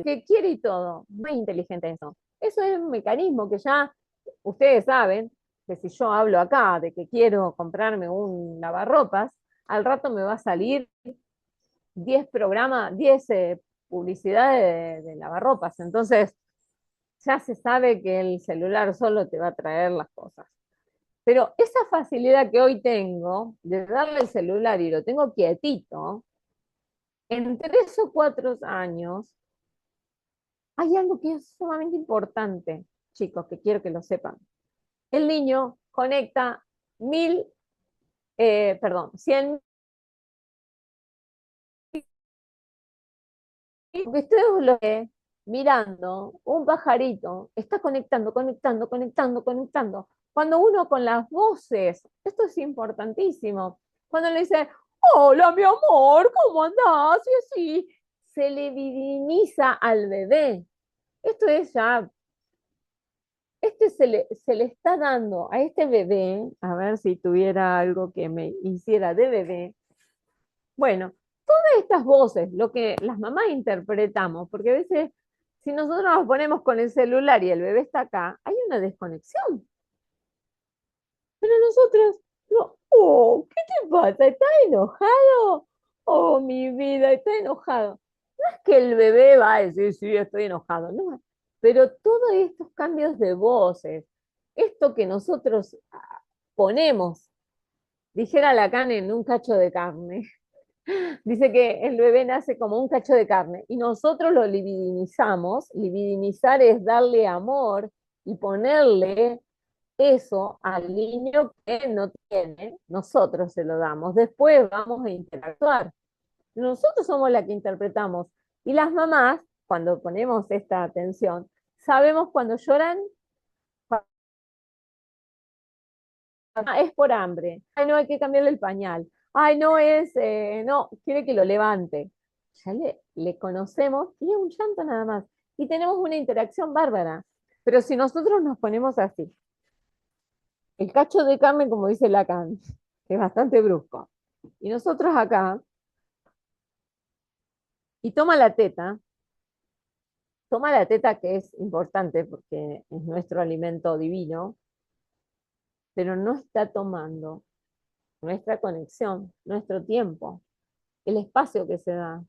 que quiere y todo. No es inteligente eso. Eso es un mecanismo que ya ustedes saben que si yo hablo acá de que quiero comprarme un lavarropas, al rato me va a salir 10 programas, 10 publicidades de lavarropas. Entonces, ya se sabe que el celular solo te va a traer las cosas. Pero esa facilidad que hoy tengo de darle el celular y lo tengo quietito, en 3 o 4 años hay algo que es sumamente importante, chicos, que quiero que lo sepan. El niño conecta 100, porque ustedes lo ven mirando, un pajarito está conectando, conectando, conectando, conectando. Cuando uno con las voces, esto es importantísimo, cuando le dice, hola mi amor, ¿cómo andás? Y así, se le diviniza al bebé. Esto es ya, se le está dando a este bebé, a ver si tuviera algo que me hiciera de bebé. Bueno, todas estas voces, lo que las mamás interpretamos, porque a veces si nosotros nos ponemos con el celular y el bebé está acá, hay una desconexión. Pero nosotros, no, oh, ¿qué te pasa? ¿Estás enojado? Oh, mi vida, está enojado. No es que el bebé va a decir, sí, estoy enojado, no. Pero todos estos cambios de voces, esto que nosotros ponemos, dijera Lacan en un cacho de carne, dice que el bebé nace como un cacho de carne y nosotros lo libidinizamos. Libidinizar es darle amor y ponerle eso al niño que no tiene, nosotros se lo damos. Después vamos a interactuar. Nosotros somos la que interpretamos. Y las mamás, cuando ponemos esta atención, sabemos cuando lloran, es por hambre. Ay, no, hay que cambiarle el pañal. Ay, no no, quiere que lo levante. Ya le conocemos y es un llanto nada más. Y tenemos una interacción bárbara. Pero si nosotros nos ponemos así, el cacho de carne, como dice Lacan, que es bastante brusco, y nosotros acá, y toma la teta que es importante porque es nuestro alimento divino, pero no está tomando nuestra conexión, nuestro tiempo, el espacio que se da.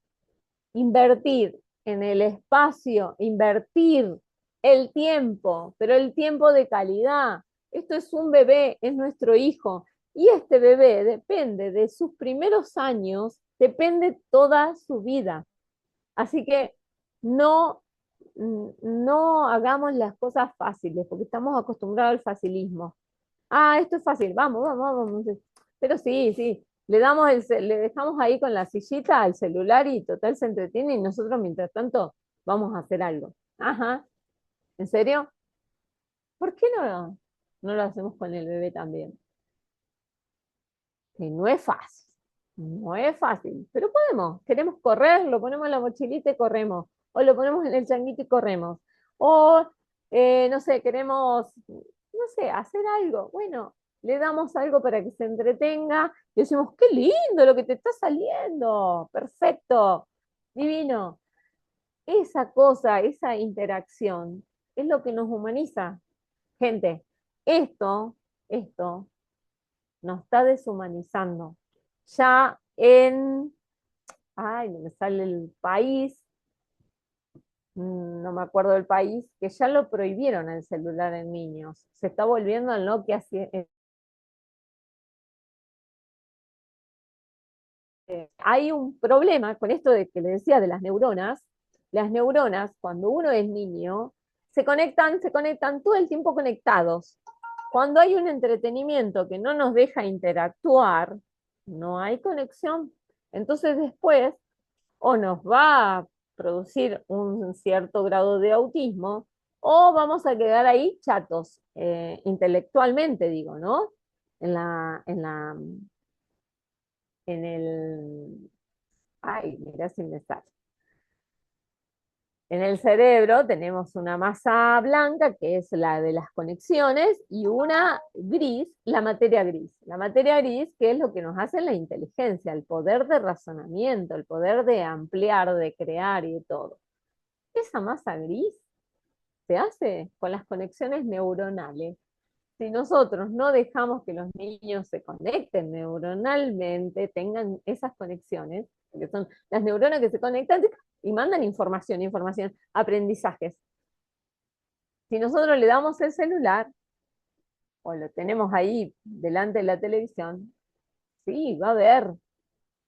Invertir en el espacio, invertir el tiempo, pero el tiempo de calidad. Esto es un bebé, es nuestro hijo. Y este bebé depende de sus primeros años, depende toda su vida. Así que no, no hagamos las cosas fáciles, porque estamos acostumbrados al facilismo. Ah, esto es fácil, vamos, vamos, vamos. Pero sí, sí. le dejamos ahí con la sillita al celular y total se entretiene y nosotros mientras tanto vamos a hacer algo. Ajá, ¿en serio? ¿Por qué no lo hacemos con el bebé también? Que no es fácil, no es fácil, pero podemos, queremos correr, lo ponemos en la mochilita y corremos, o lo ponemos en el changuito y corremos, o no sé, queremos, no sé, hacer algo, bueno, le damos algo para que se entretenga y decimos, qué lindo lo que te está saliendo, perfecto, divino. Esa cosa, esa interacción es lo que nos humaniza. Gente, esto nos está deshumanizando. Ya ay, no me sale el país, no me acuerdo del país, que ya lo prohibieron el celular en niños. Se está volviendo al Nokia. Hay un problema con esto de que le decía de las neuronas. Las neuronas, cuando uno es niño, se conectan todo el tiempo conectados. Cuando hay un entretenimiento que no nos deja interactuar, no hay conexión. Entonces después o nos va a producir un cierto grado de autismo, o vamos a quedar ahí chatos, intelectualmente digo, ¿no? En la, en la, en el, ay, mira si me sale. En el cerebro tenemos una masa blanca, que es la de las conexiones, y una gris, la materia gris. La materia gris, que es lo que nos hace la inteligencia, el poder de razonamiento, el poder de ampliar, de crear y de todo. Esa masa gris se hace con las conexiones neuronales. Si nosotros no dejamos que los niños se conecten neuronalmente, tengan esas conexiones, que son las neuronas que se conectan y mandan información, aprendizajes. Si nosotros le damos el celular o lo tenemos ahí delante de la televisión, sí, va a ver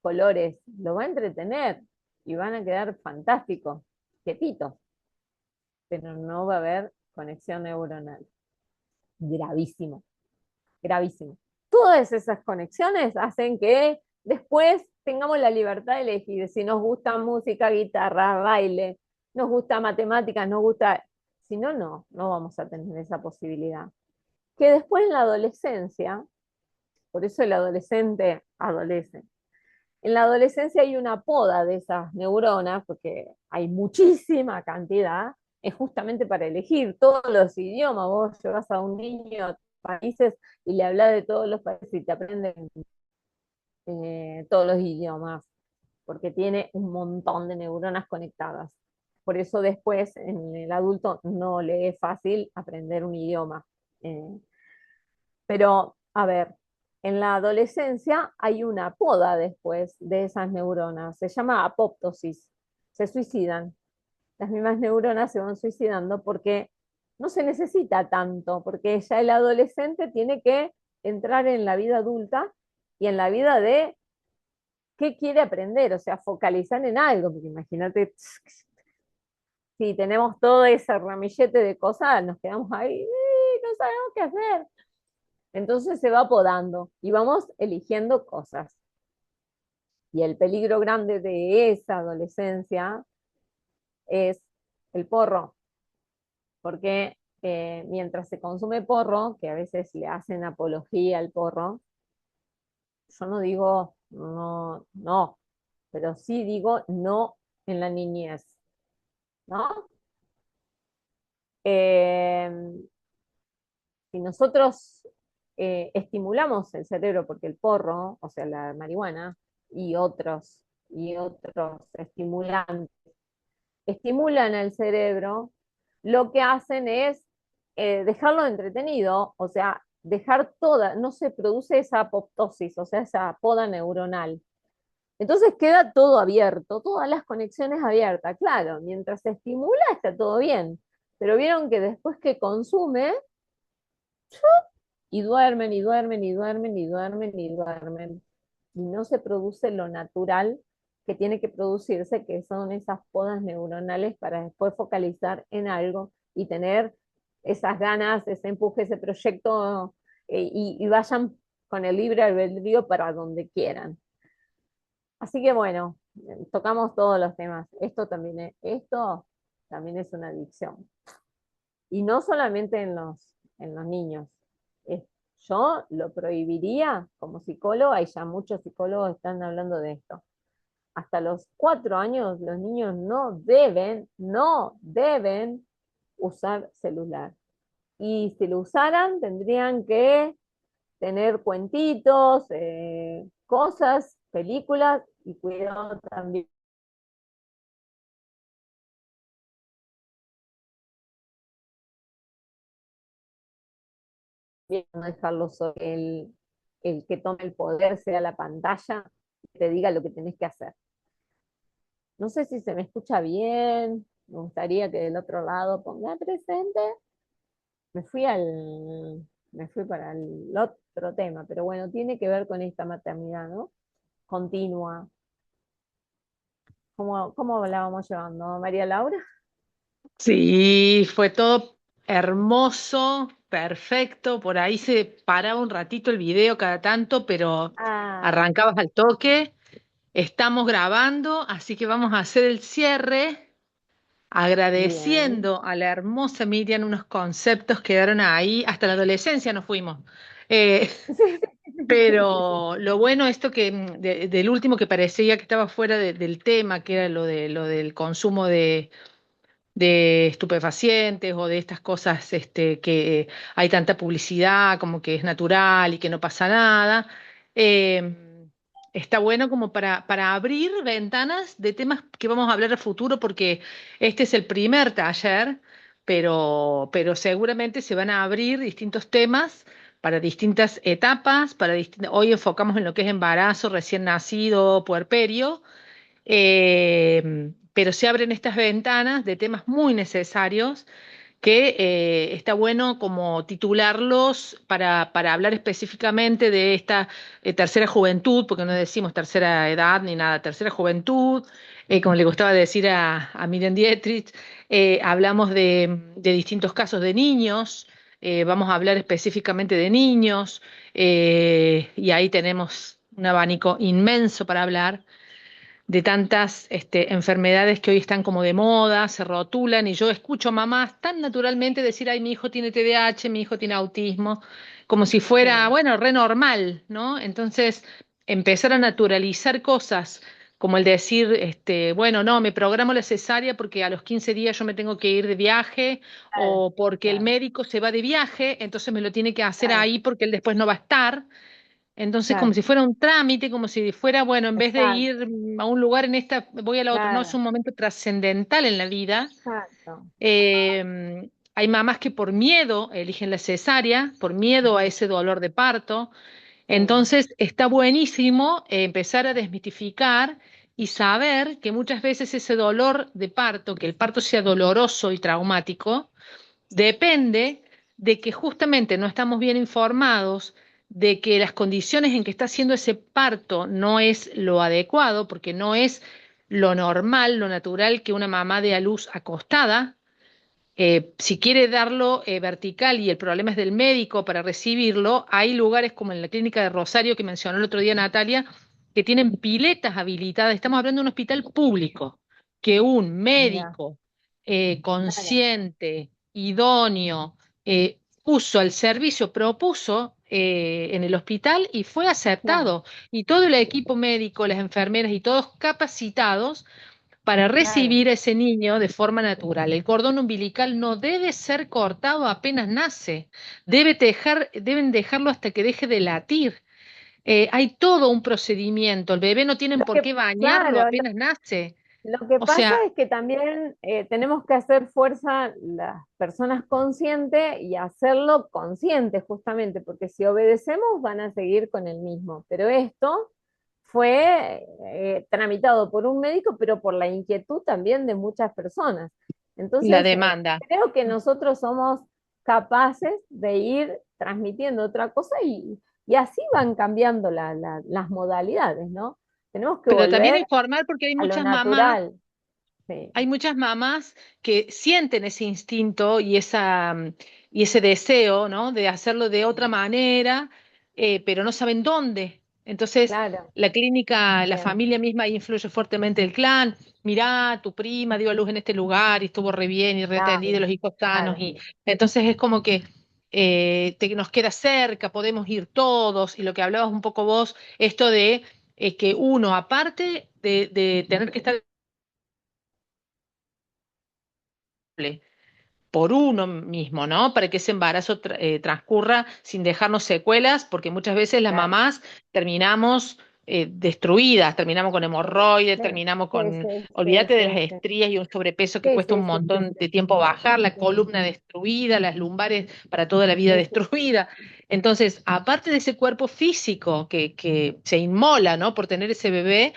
colores, lo va a entretener y van a quedar fantásticos, quietitos, pero no va a haber conexión neuronal. Gravísimo, gravísimo. Todas esas conexiones hacen que después tengamos la libertad de elegir si nos gusta música, guitarra, baile, nos gusta matemáticas, nos gusta... Si no, no vamos a tener esa posibilidad. Que después en la adolescencia, por eso el adolescente adolece, en la adolescencia hay una poda de esas neuronas, porque hay muchísima cantidad, es justamente para elegir todos los idiomas. Vos llevas a un niño a países y le hablas de todos los países y te aprenden todos los idiomas, porque tiene un montón de neuronas conectadas. Por eso después en el adulto no le es fácil aprender un idioma. Eh, pero, a ver, en la adolescencia hay una poda después de esas neuronas, se llama apoptosis, se suicidan. Las mismas neuronas se van suicidando porque no se necesita tanto, porque ya el adolescente tiene que entrar en la vida adulta y en la vida de qué quiere aprender, o sea, focalizar en algo, porque imagínate, si tenemos todo ese ramillete de cosas, nos quedamos ahí, no sabemos qué hacer. Entonces se va podando y vamos eligiendo cosas. Y el peligro grande de esa adolescencia es el porro, porque mientras se consume porro, que a veces le hacen apología al porro, yo no digo no, pero sí digo no en la niñez, ¿no? Eh, si nosotros estimulamos el cerebro, porque el porro, o sea, la marihuana, y otros estimulantes, estimulan el cerebro, lo que hacen es dejarlo entretenido, o sea, dejar toda, no se produce esa apoptosis, o sea, esa poda neuronal. Entonces queda todo abierto, todas las conexiones abiertas. Claro, mientras se estimula está todo bien, pero vieron que después que consume, y duermen y duermen y duermen y duermen y duermen. Y no se produce lo natural que tiene que producirse, que son esas podas neuronales para después focalizar en algo y tener esas ganas, ese empuje, ese proyecto y vayan con el libre albedrío para donde quieran. Así que bueno, tocamos todos los temas. Esto también es una adicción. Y no solamente en los niños. Es- yo lo prohibiría como psicóloga, y ya muchos psicólogos están hablando de esto. Hasta los 4 años los niños no deben usar celular. Y si lo usaran, tendrían que tener cuentitos, cosas, películas, y cuidado también no dejarlo solo, el que tome el poder sea la pantalla, que te diga lo que tenés que hacer. No sé si se me escucha bien, me gustaría que del otro lado ponga presente. Me fui al, me fui para el otro tema, pero bueno, tiene que ver con esta maternidad, ¿no? Continua. ¿Cómo la vamos llevando, María Laura? Sí, fue todo hermoso, perfecto. Por ahí se paraba un ratito el video cada tanto, pero Ah, arrancabas al toque. Estamos grabando, así que vamos a hacer el cierre bien. agradeciendo a la hermosa Miriam unos conceptos que quedaron ahí. Hasta la adolescencia nos fuimos. Eh, pero lo bueno esto que del último que parecía que estaba fuera del tema, que era lo del consumo de estupefacientes o de estas cosas que hay tanta publicidad como que es natural y que no pasa nada. Está bueno como para abrir ventanas de temas que vamos a hablar a futuro porque este es el primer taller, pero seguramente se van a abrir distintos temas para distintas etapas, hoy enfocamos en lo que es embarazo, recién nacido, puerperio, pero se abren estas ventanas de temas muy necesarios que está bueno como titularlos para hablar específicamente de esta tercera juventud, porque no decimos tercera edad ni nada, tercera juventud, como le gustaba decir a Miriam Dietrich, hablamos de distintos casos de niños. Vamos a hablar específicamente de niños y ahí tenemos un abanico inmenso para hablar de tantas enfermedades que hoy están como de moda, se rotulan, y yo escucho mamás tan naturalmente decir, ay, mi hijo tiene TDAH, mi hijo tiene autismo, como si fuera, Sí, bueno, re normal, ¿no? Entonces, empezar a naturalizar cosas como el decir, bueno, no, me programo la cesárea porque a los 15 días yo me tengo que ir de viaje, claro, o porque el claro, médico se va de viaje, entonces me lo tiene que hacer claro, ahí porque él después no va a estar. Entonces, como claro, si fuera un trámite, como si fuera, bueno, en vez de exacto, ir a un lugar en esta, voy a la otra. No, es claro, un momento trascendental en la vida. exacto. Hay mamás que por miedo eligen la cesárea, por miedo a Ujú, ese dolor de parto. sí, Entonces, está buenísimo empezar a desmitificar y saber que muchas veces ese dolor de parto, que el parto sea doloroso y traumático, depende de que justamente no estamos bien informados, de que las condiciones en que está haciendo ese parto no es lo adecuado, porque no es lo normal, lo natural que una mamá dé a luz acostada. Si quiere darlo vertical y el problema es del médico para recibirlo, hay lugares como en la clínica de Rosario que mencionó el otro día Natalia, que tienen piletas habilitadas. Estamos hablando de un hospital público, que un mira, médico claro, consciente, idóneo, puso el servicio, propuso en el hospital y fue claro, aceptado. Y todo el equipo médico, las enfermeras y todos capacitados para claro. recibir a ese niño de forma natural. El cordón umbilical no debe ser cortado apenas nace, deben dejarlo hasta que deje de latir. Hay todo un procedimiento, el bebé no tienen por qué bañarlo Claro, apenas nace. lo que O pasa sea, es que también tenemos que hacer fuerza las personas conscientes y hacerlo conscientes justamente, porque si obedecemos van a seguir con el mismo. Pero esto fue tramitado por un médico, pero por la inquietud también de muchas personas. la Entonces, demanda. creo que nosotros somos capaces de ir transmitiendo otra cosa, y así van cambiando las modalidades, ¿no? Tenemos que Pero también volver informar porque a lo natural. Sí, hay muchas mamás que sienten ese instinto y ese deseo, ¿no? De hacerlo de otra manera. pero no saben dónde. Entonces, claro, la clínica, la bien, familia misma ahí influye fuertemente el clan. Mirá, tu prima dio a luz en este lugar y estuvo re bien y re atendida, claro, los hijos sanos. claro, Y entonces es como que nos queda cerca, podemos ir todos. Y lo que hablabas un poco vos, esto de que uno, aparte de tener que estar por uno mismo, ¿no? Para que ese embarazo transcurra sin dejarnos secuelas, porque muchas veces las claro. mamás terminamos destruidas, terminamos con hemorroides, Sí, terminamos sí, con, sí, sí, olvídate de las sí, sí, estrías y un sobrepeso que sí, cuesta un sí, sí, montón de tiempo bajar, la sí, columna destruida, las lumbares para toda la vida sí, sí, destruida. Entonces, aparte de ese cuerpo físico que se inmola, ¿no? Por tener ese bebé,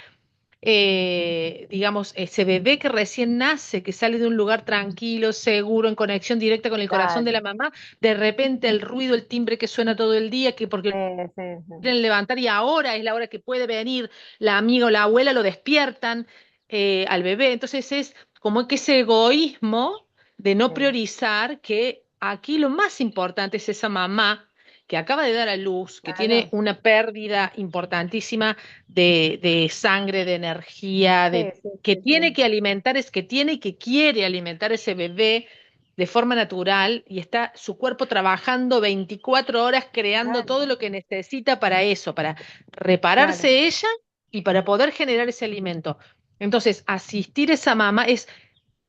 digamos, ese bebé que recién nace, que sale de un lugar tranquilo, seguro, en conexión directa con el corazón de claro, la mamá, de repente el ruido, el timbre que suena todo el día, que porque sí, sí, quieren levantar y ahora es la hora que puede venir la amiga o la abuela, lo despiertan al bebé. Entonces es como que ese egoísmo de no sí, priorizar que aquí lo más importante es esa mamá que acaba de dar a luz, que tiene claro, una pérdida importantísima de sangre, de energía, sí, de, sí, que sí, tiene sí, que alimentar, es que tiene y que quiere alimentar ese bebé de forma natural y está su cuerpo trabajando 24 horas creando claro, todo lo que necesita para eso, para claro, repararse ella y para poder generar ese alimento. Entonces, asistir a esa mamá es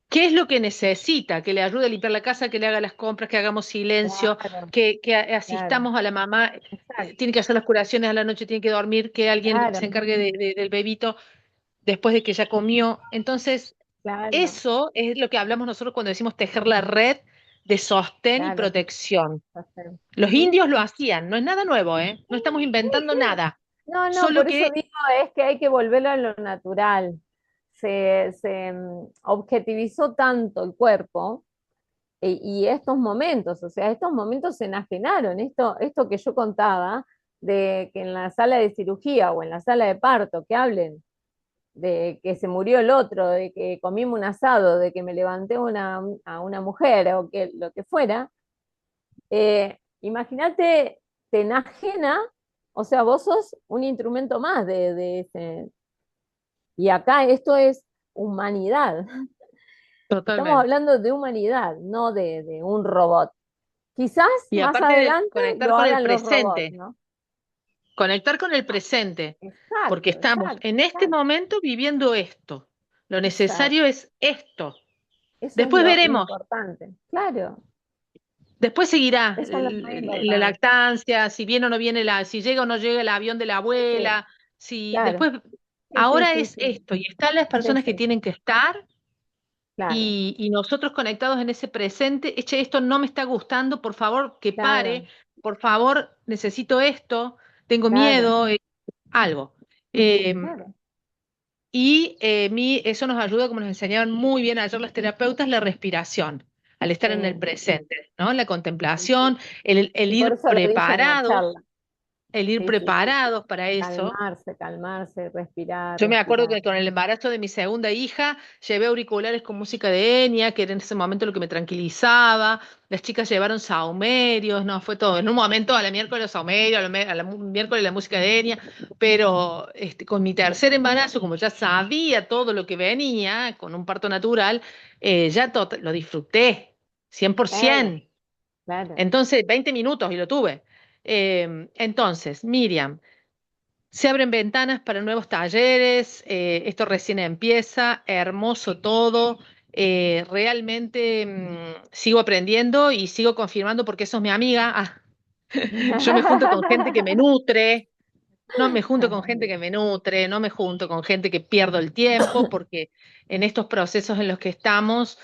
qué es lo que necesita, que le ayude a limpiar la casa, que le haga las compras, que hagamos silencio, claro, que claro, asistamos a la mamá, exacto, tiene que hacer las curaciones a la noche, tiene que dormir, que alguien claro, se encargue del bebito después de que ya comió. Entonces, claro, eso es lo que hablamos nosotros cuando decimos tejer la red de sostén y claro, protección. hacer. Los indios lo hacían, no es nada nuevo, ¿eh? No estamos inventando nada. No, no, Solo por eso que, digo, es que hay que volverlo a lo natural. Se objetivizó tanto el cuerpo y estos momentos, o sea, estos momentos se enajenaron. Esto que yo contaba, de que en la sala de cirugía o en la sala de parto, que hablen de que se murió el otro, de que comimos un asado, de que me levanté a una mujer o que lo que fuera, imagínate, te enajena, o sea, vos sos un instrumento más de ese. Y acá esto es humanidad. Estamos totalmente. hablando de humanidad, no de un robot. Quizás Y más aparte de adelante conectar lo con el hagan los robots, presente, ¿no? conectar con el presente, porque Exacto, estamos exacto, en este exacto, momento viviendo esto. Lo exacto. necesario es esto. Eso es Después lo veremos, importante. Claro, después seguirá eso es lo más la importante. lactancia, si viene o no viene si llega o no llega el avión de la Sí, sí, abuela, si claro. después, Sí, sí, ahora sí, es sí, esto, y están las sí, personas que sí, tienen que estar. claro, Y nosotros conectados en ese presente, eche, esto no me está gustando, por favor, que pare, claro, por favor, necesito esto, tengo claro, miedo, algo. Eh, claro. eso nos ayuda, como nos enseñaban muy bien ayer las terapeutas, la respiración, al estar en el Sí, presente, ¿no? La sí, sí. contemplación, el Y por ir eso lo dije en la preparados, charla. el ir Sí, sí, sí. preparados para eso. Calmarse, calmarse, respirar, Yo me acuerdo respirar. que con el embarazo de mi segunda hija llevé auriculares con música de Enya, que era en ese momento lo que me tranquilizaba. Las chicas llevaron saumerios, no, fue todo. En un momento a la miércoles saumerios, miércoles la música de Enya, pero con mi tercer embarazo, como ya sabía todo lo que venía, con un parto natural, lo disfruté, Claro, 100%. claro. Entonces, 20 minutos y lo tuve. Entonces, Miriam. Se abren ventanas para nuevos talleres, esto recién empieza, hermoso todo, realmente sigo aprendiendo y sigo confirmando porque sos mi amiga. Ah, yo me junto con gente que me nutre, no me junto con gente que me nutre, no me junto con gente que pierdo el tiempo, porque en estos procesos en los que estamos,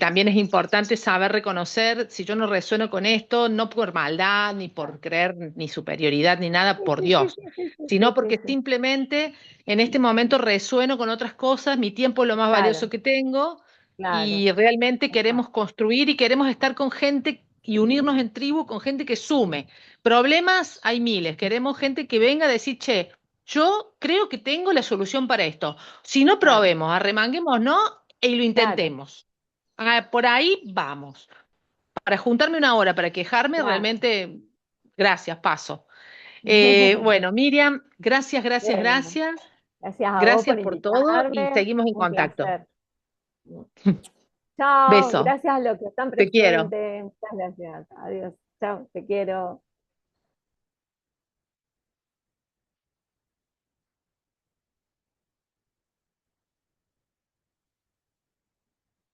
también es importante saber reconocer si yo no resueno con esto, no por maldad, ni por creer ni superioridad, ni nada, Sí, por sí, sí, Dios, sí, sí, sí, sino sí, sí, porque sí. simplemente en este momento resueno con otras cosas, mi tiempo es lo más valioso Claro, que tengo claro. y realmente queremos Exacto. construir y queremos estar con gente y unirnos en tribu con gente que sume. Problemas hay miles. Queremos gente que venga a decir, che, yo creo que tengo la solución para esto. Si no, Claro, probemos, arremanguemos, ¿no? Y lo claro, intentemos. Ah, por ahí vamos. Para juntarme una hora para quejarme, claro. realmente, gracias, paso. Bueno, Miriam, gracias, gracias, Bueno, gracias. gracias a vos Gracias por por todo y invitarme, seguimos en un contacto. placer. Chao, Beso, gracias a los que están te quiero. presentes. Muchas gracias. Adiós. Chao, te quiero.